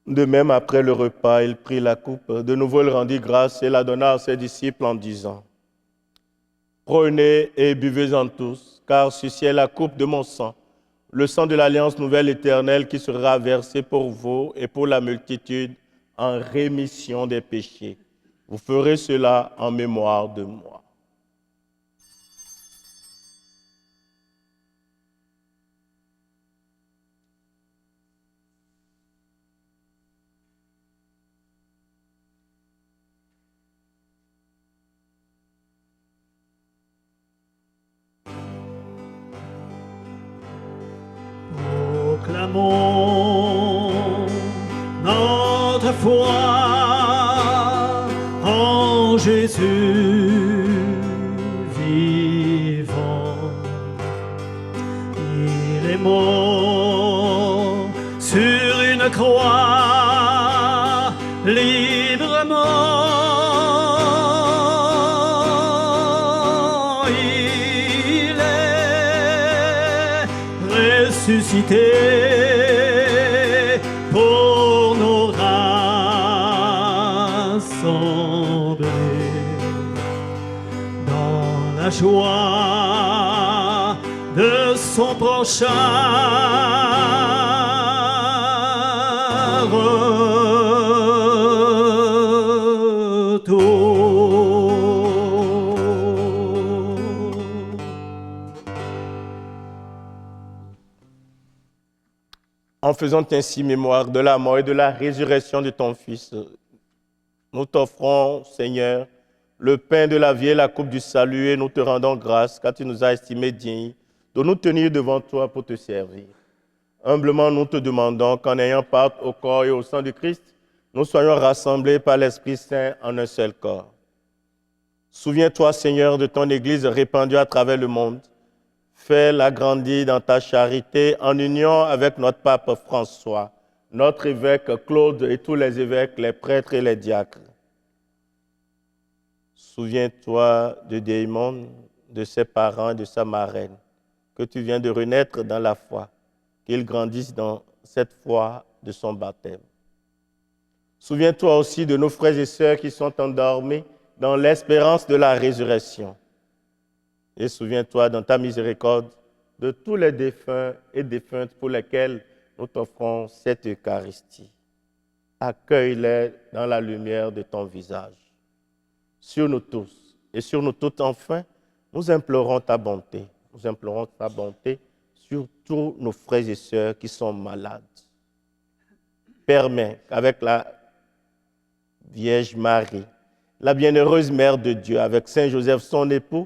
C: De même, après le repas, il prit la coupe. De nouveau, il rendit grâce et la donna à ses disciples en disant, « Prenez et buvez-en tous, car ceci est la coupe de mon sang, le sang de l'alliance nouvelle éternelle qui sera versé pour vous et pour la multitude en rémission des péchés. Vous ferez cela en mémoire de moi. »
D: Proclamons notre foi en Jésus vivant. Il est mort sur une croix librement. Il est ressuscité pour nous rassembler dans la joie de son prochain retour.
C: En faisant ainsi mémoire de la mort et de la résurrection de ton Fils, nous t'offrons, Seigneur, le pain de la vie et la coupe du salut, et nous te rendons grâce, car tu nous as estimés dignes de nous tenir devant toi pour te servir. Humblement, nous te demandons qu'en ayant part au corps et au sang du Christ, nous soyons rassemblés par l'Esprit Saint en un seul corps. Souviens-toi, Seigneur, de ton Église répandue à travers le monde. Fais-la grandir dans ta charité en union avec notre pape François, notre évêque Claude et tous les évêques, les prêtres et les diacres. Souviens-toi de Démon, de ses parents et de sa marraine, que tu viens de renaître dans la foi, qu'il grandisse dans cette foi de son baptême. Souviens-toi aussi de nos frères et sœurs qui sont endormis dans l'espérance de la résurrection. Et souviens-toi dans ta miséricorde de tous les défunts et défuntes pour lesquels nous t'offrons cette Eucharistie. Accueille-les dans la lumière de ton visage. Sur nous tous et sur nous toutes enfin, nous implorons ta bonté. Nous implorons ta bonté sur tous nos frères et sœurs qui sont malades. Permets qu'avec la Vierge Marie, la bienheureuse Mère de Dieu, avec Saint Joseph, son époux,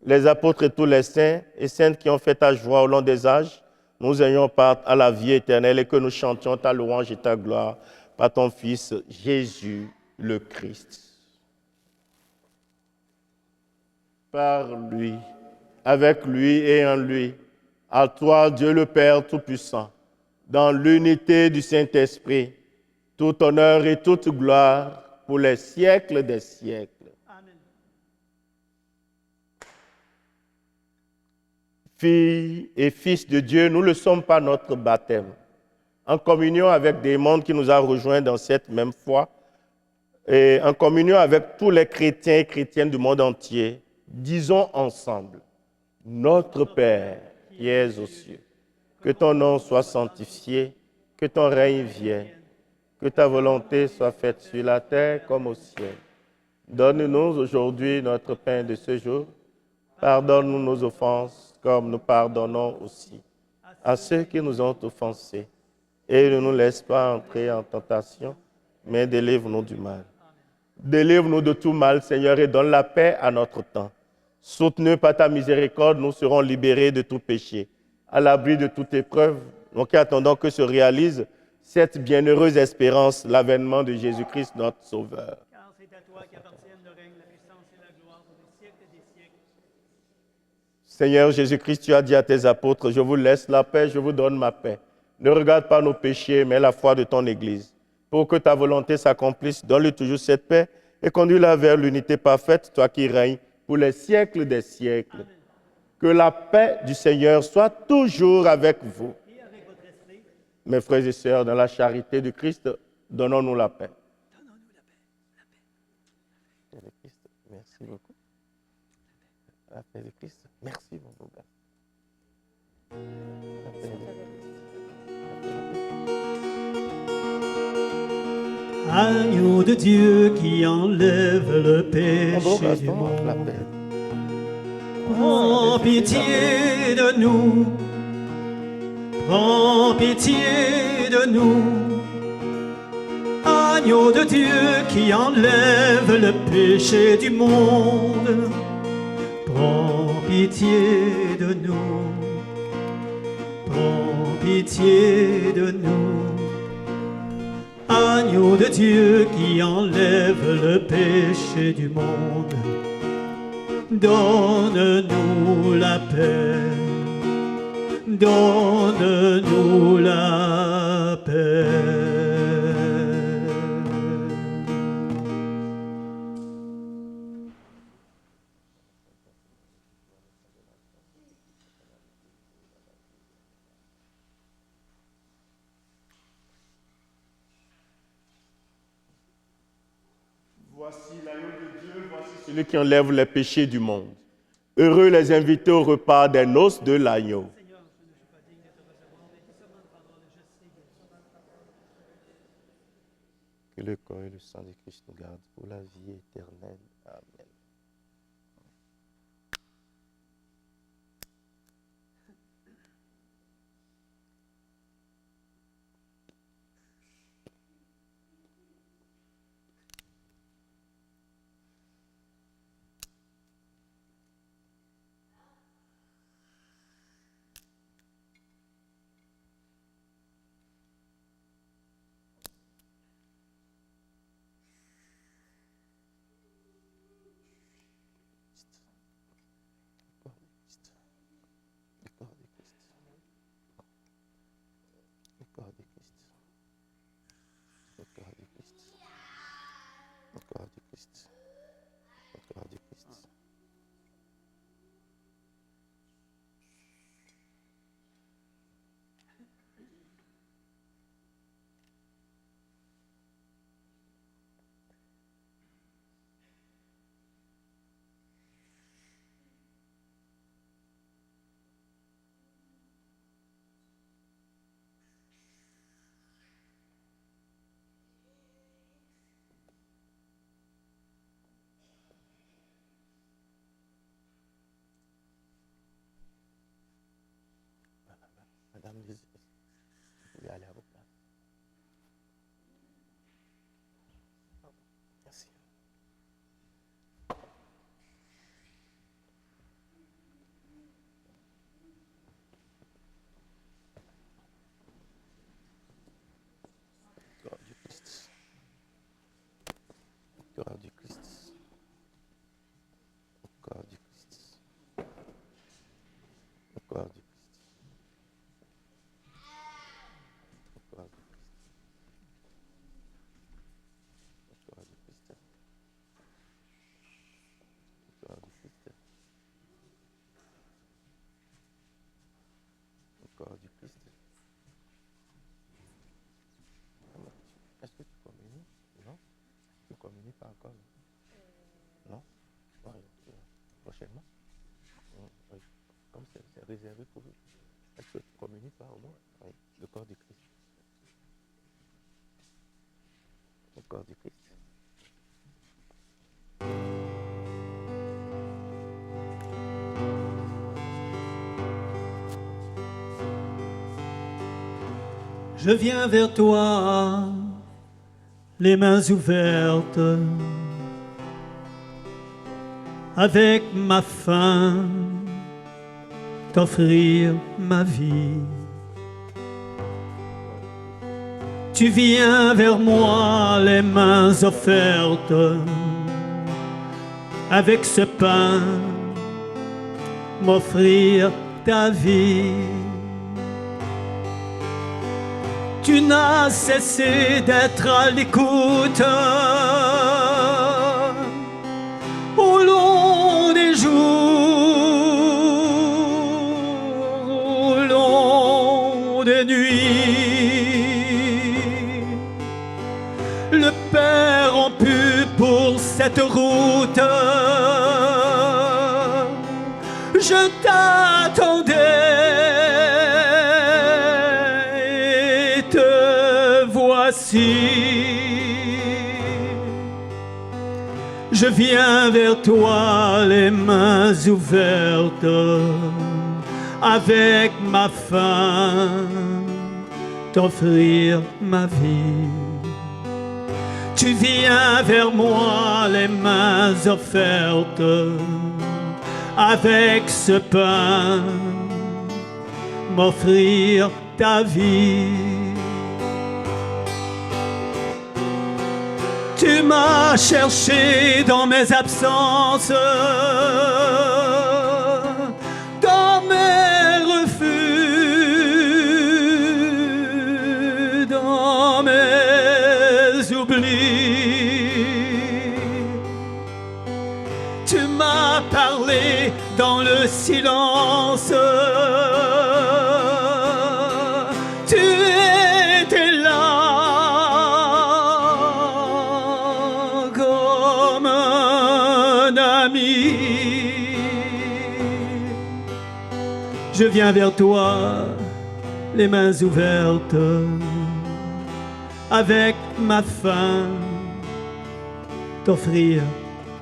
C: les apôtres et tous les saints et saintes qui ont fait ta joie au long des âges, nous ayons part à la vie éternelle et que nous chantions ta louange et ta gloire par ton Fils Jésus le Christ. Par lui, avec lui et en lui, à toi Dieu le Père Tout-Puissant, dans l'unité du Saint-Esprit, tout honneur et toute gloire pour les siècles des siècles.
D: Amen.
C: Filles et fils de Dieu, nous le sommes par notre baptême, en communion avec des mondes qui nous ont rejoints dans cette même foi, et en communion avec tous les chrétiens et chrétiennes du monde entier, disons ensemble, Notre Père qui es aux cieux, que ton nom soit sanctifié, que ton règne vienne, que ta volonté soit faite sur la terre comme au ciel. Donne-nous aujourd'hui notre pain de ce jour. Pardonne-nous nos offenses, comme nous pardonnons aussi à ceux qui nous ont offensés. Et ne nous laisse pas entrer en tentation, mais délivre-nous du mal. Délivre-nous de tout mal, Seigneur, et donne la paix à notre temps. Soutenus par ta miséricorde, nous serons libérés de tout péché, à l'abri de toute épreuve, nous qui attendons que se réalise cette bienheureuse espérance, l'avènement de Jésus-Christ, notre Sauveur.
D: Car c'est à toi qu'appartiennent le règne, la puissance et la gloire pour les siècles des siècles.
C: Seigneur Jésus-Christ, tu as dit à tes apôtres, je vous laisse la paix, je vous donne ma paix. Ne regarde pas nos péchés, mais la foi de ton Église. Pour que ta volonté s'accomplisse, donne-lui toujours cette paix et conduis-la vers l'unité parfaite, toi qui règnes pour les siècles des siècles. Amen. Que la paix du Seigneur soit toujours avec vous.
D: Et avec votre esprit.
C: Mes frères et sœurs, dans la charité du Christ, donnons-nous la paix.
D: Donnons-nous la paix.
C: La paix de Christ, merci beaucoup. La paix de Christ, merci beaucoup. La paix de Christ.
D: Agneau de Dieu qui enlève le péché du monde, prends pitié de nous, prends pitié de nous. Agneau de Dieu qui enlève le péché du monde, prends pitié de nous, prends pitié de nous. Agneau de Dieu qui enlève le péché du monde, donne-nous la paix, donne-nous la paix.
C: Voici l'agneau de Dieu, voici celui qui enlève les péchés du monde. Heureux les invités au repas des noces de l'agneau. Que le corps et le sang de Christ nous gardent pour la vie éternelle. Amen. Vous pouvez aller à votre place. Merci. Corps du Christ. Corps du Christ. Corps du Christ. Corps du Christ. Corps du Christ. Corps du Christ. Corps du Christ. Corps du Christ. Est-ce que tu communies? Non? Tu communies pas encore? Non? Ouais, prochainement? Oui. Comme c'est réservé pour vous. Est-ce que tu communies pas au moins? Oui. Le corps du Christ. Le corps du Christ.
D: Je viens vers toi, les mains ouvertes, avec ma faim, t'offrir ma vie. Tu viens vers moi, les mains offertes, avec ce pain, m'offrir ta vie. Tu n'as cessé d'être à l'écoute au long des jours, au long des nuits. Le Père rompu pour cette route, je t'attendais. Je viens vers toi, les mains ouvertes, avec ma faim, t'offrir ma vie. Tu viens vers moi, les mains offertes, avec ce pain, m'offrir ta vie. Tu m'as cherché dans mes absences, dans mes refus, dans mes oublis. Tu m'as parlé dans le silence. Tu étais là. Je viens vers toi, les mains ouvertes, avec ma faim, t'offrir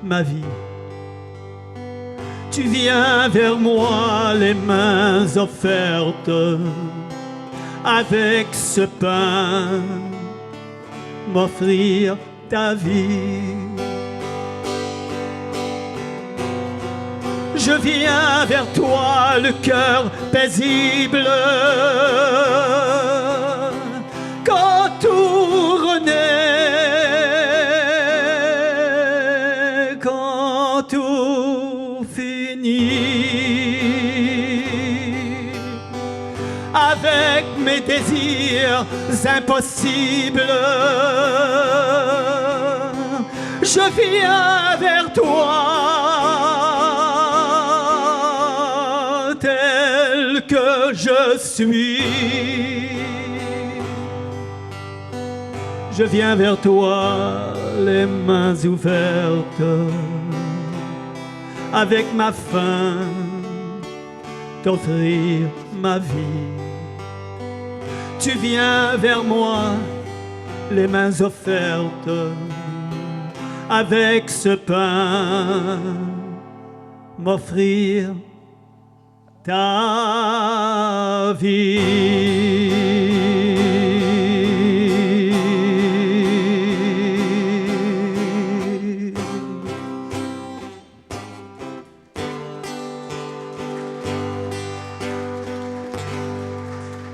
D: ma vie. Tu viens vers moi, les mains offertes, avec ce pain, m'offrir ta vie. Je viens vers toi, le cœur paisible, quand tout renaît, quand tout finit, avec mes désirs impossibles, je viens vers toi. Que je suis, je viens vers toi, les mains ouvertes, avec ma faim, t'offrir ma vie. Tu viens vers moi, les mains offertes, avec ce pain, m'offrir ta vie.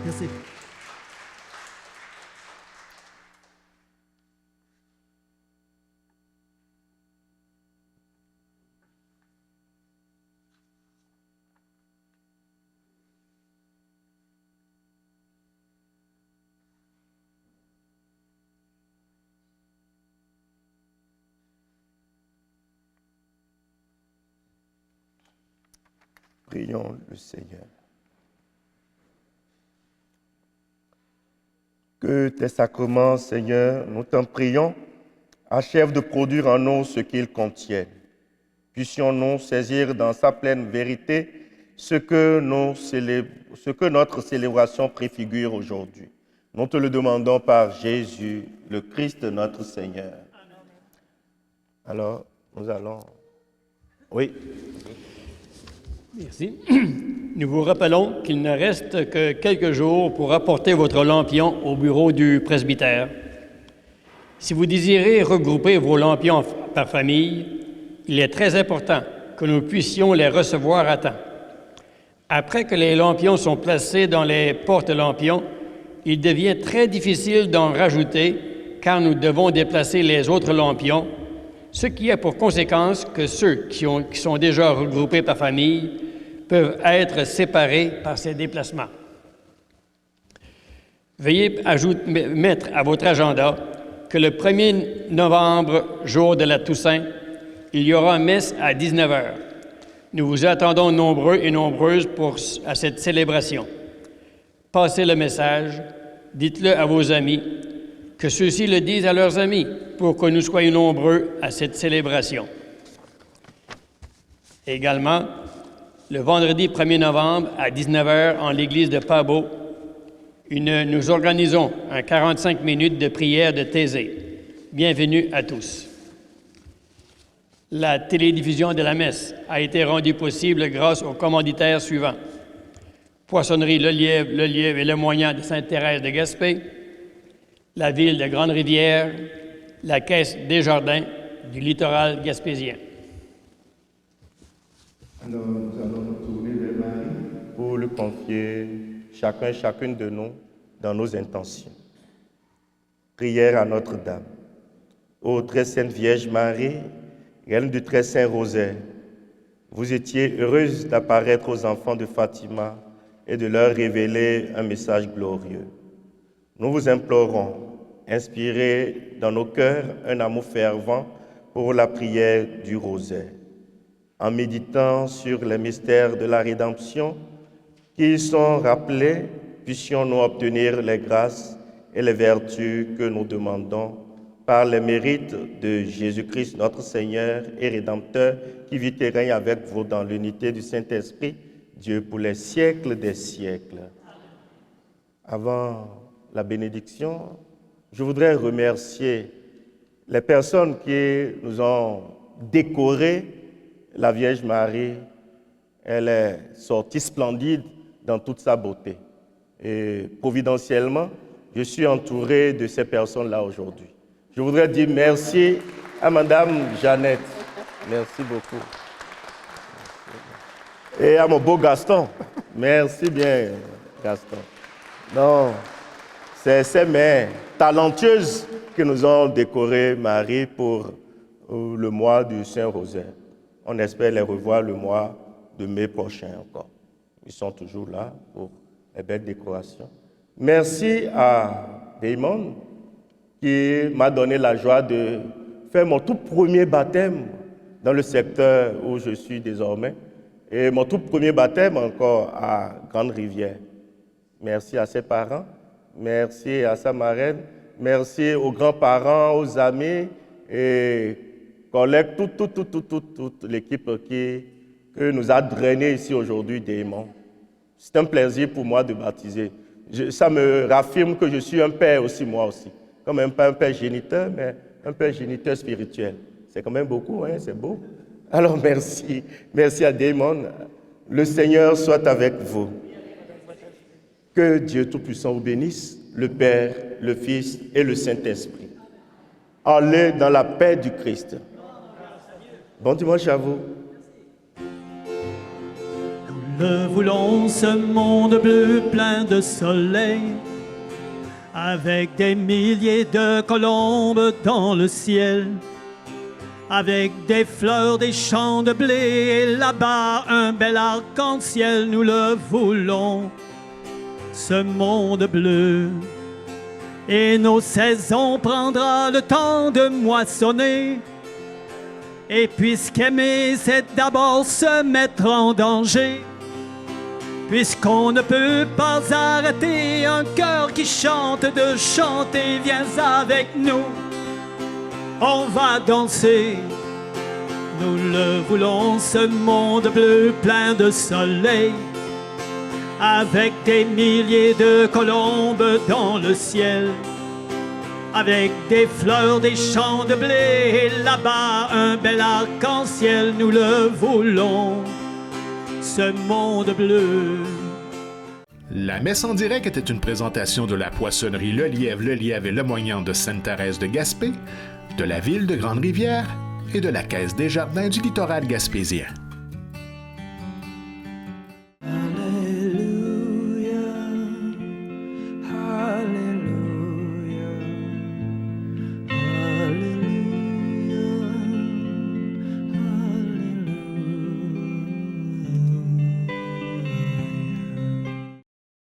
D: Merci.
C: Prions le Seigneur. Que tes sacrements, Seigneur, nous t'en prions, achèvent de produire en nous ce qu'ils contiennent. Puissions-nous saisir dans sa pleine vérité ce que notre célébration préfigure aujourd'hui. Nous te le demandons par Jésus, le Christ notre Seigneur. Alors, nous allons... Oui.
B: Merci. Nous vous rappelons qu'il ne reste que quelques jours pour apporter votre lampion au bureau du presbytère. Si vous désirez regrouper vos lampions par famille, il est très important que nous puissions les recevoir à temps. Après que les lampions sont placés dans les porte-lampions, il devient très difficile d'en rajouter car nous devons déplacer les autres lampions, ce qui a pour conséquence que ceux qui sont déjà regroupés par famille peuvent être séparés par ces déplacements. Veuillez mettre à votre agenda que le 1er novembre, jour de la Toussaint, il y aura messe à 19h. Nous vous attendons nombreux et nombreuses à cette célébration. Passez le message, dites-le à vos amis, que ceux-ci le disent à leurs amis pour que nous soyons nombreux à cette célébration. Également, le vendredi 1er novembre à 19h en l'église de Pabo, nous organisons un 45 minutes de prière de Thésée. Bienvenue à tous. La télédiffusion de la messe a été rendue possible grâce aux commanditaires suivants. Poissonnerie Le Lièvre et Le Moyen de Sainte-Thérèse de Gaspé, la ville de Grande-Rivière, la Caisse Desjardins du littoral gaspésien.
C: Alors, nous allons nous tourner vers Marie pour le confier chacune de nous dans nos intentions. Prière à Notre-Dame. Ô très sainte Vierge Marie, reine du très saint rosaire, vous étiez heureuse d'apparaître aux enfants de Fatima et de leur révéler un message glorieux. Nous vous implorons, inspirez dans nos cœurs un amour fervent pour la prière du rosaire. En méditant sur les mystères de la rédemption qui y sont rappelés, puissions-nous obtenir les grâces et les vertus que nous demandons par les mérites de Jésus-Christ, notre Seigneur et Rédempteur, qui vit et règne avec vous dans l'unité du Saint-Esprit, Dieu pour les siècles des siècles. Avant la bénédiction, je voudrais remercier les personnes qui nous ont décoré la Vierge Marie. Elle est sortie splendide dans toute sa beauté. Et providentiellement, je suis entouré de ces personnes-là aujourd'hui. Je voudrais dire merci à Madame Jeannette. Merci beaucoup. Et à mon beau Gaston. Merci bien, Gaston. Non, c'est ces mères talentueuses qui nous ont décoré Marie pour le mois du Saint-Rosaire. On espère les revoir le mois de mai prochain encore. Ils sont toujours là pour les belles décorations. Merci à Damon qui m'a donné la joie de faire mon tout premier baptême dans le secteur où je suis désormais. Et mon tout premier baptême encore à Grande-Rivière. Merci à ses parents, merci à sa marraine, merci aux grands-parents, aux amis et collègues, toute l'équipe que nous a drainés ici aujourd'hui Damon. C'est un plaisir pour moi de baptiser. Ça me raffirme que je suis un père aussi, moi aussi. Quand même pas un père géniteur, mais un père géniteur spirituel. C'est quand même beaucoup, hein, c'est beau. Alors merci. Merci à Damon Le Seigneur soit avec vous. Que Dieu Tout-Puissant vous bénisse, le Père, le Fils et le Saint-Esprit. Allez dans la paix du Christ. Bon dimanche à vous.
D: Nous le voulons, ce monde bleu plein de soleil, avec des milliers de colombes dans le ciel, avec des fleurs, des champs de blé, et là-bas un bel arc-en-ciel. Nous le voulons, ce monde bleu. Et nos saisons prendra le temps de moissonner. Et puisqu'aimer, c'est d'abord se mettre en danger, puisqu'on ne peut pas arrêter un cœur qui chante de chanter, viens avec nous, on va danser. Nous le voulons, ce monde bleu plein de soleil, avec des milliers de colombes dans le ciel, avec des fleurs, des champs de blé, et là-bas un bel arc-en-ciel. Nous le voulons, ce monde bleu.
A: La messe en direct était une présentation de la poissonnerie Le Lièvre et Le Moignant de Sainte-Thérèse de Gaspé, de la ville de Grande-Rivière et de la Caisse des Jardins du littoral gaspésien.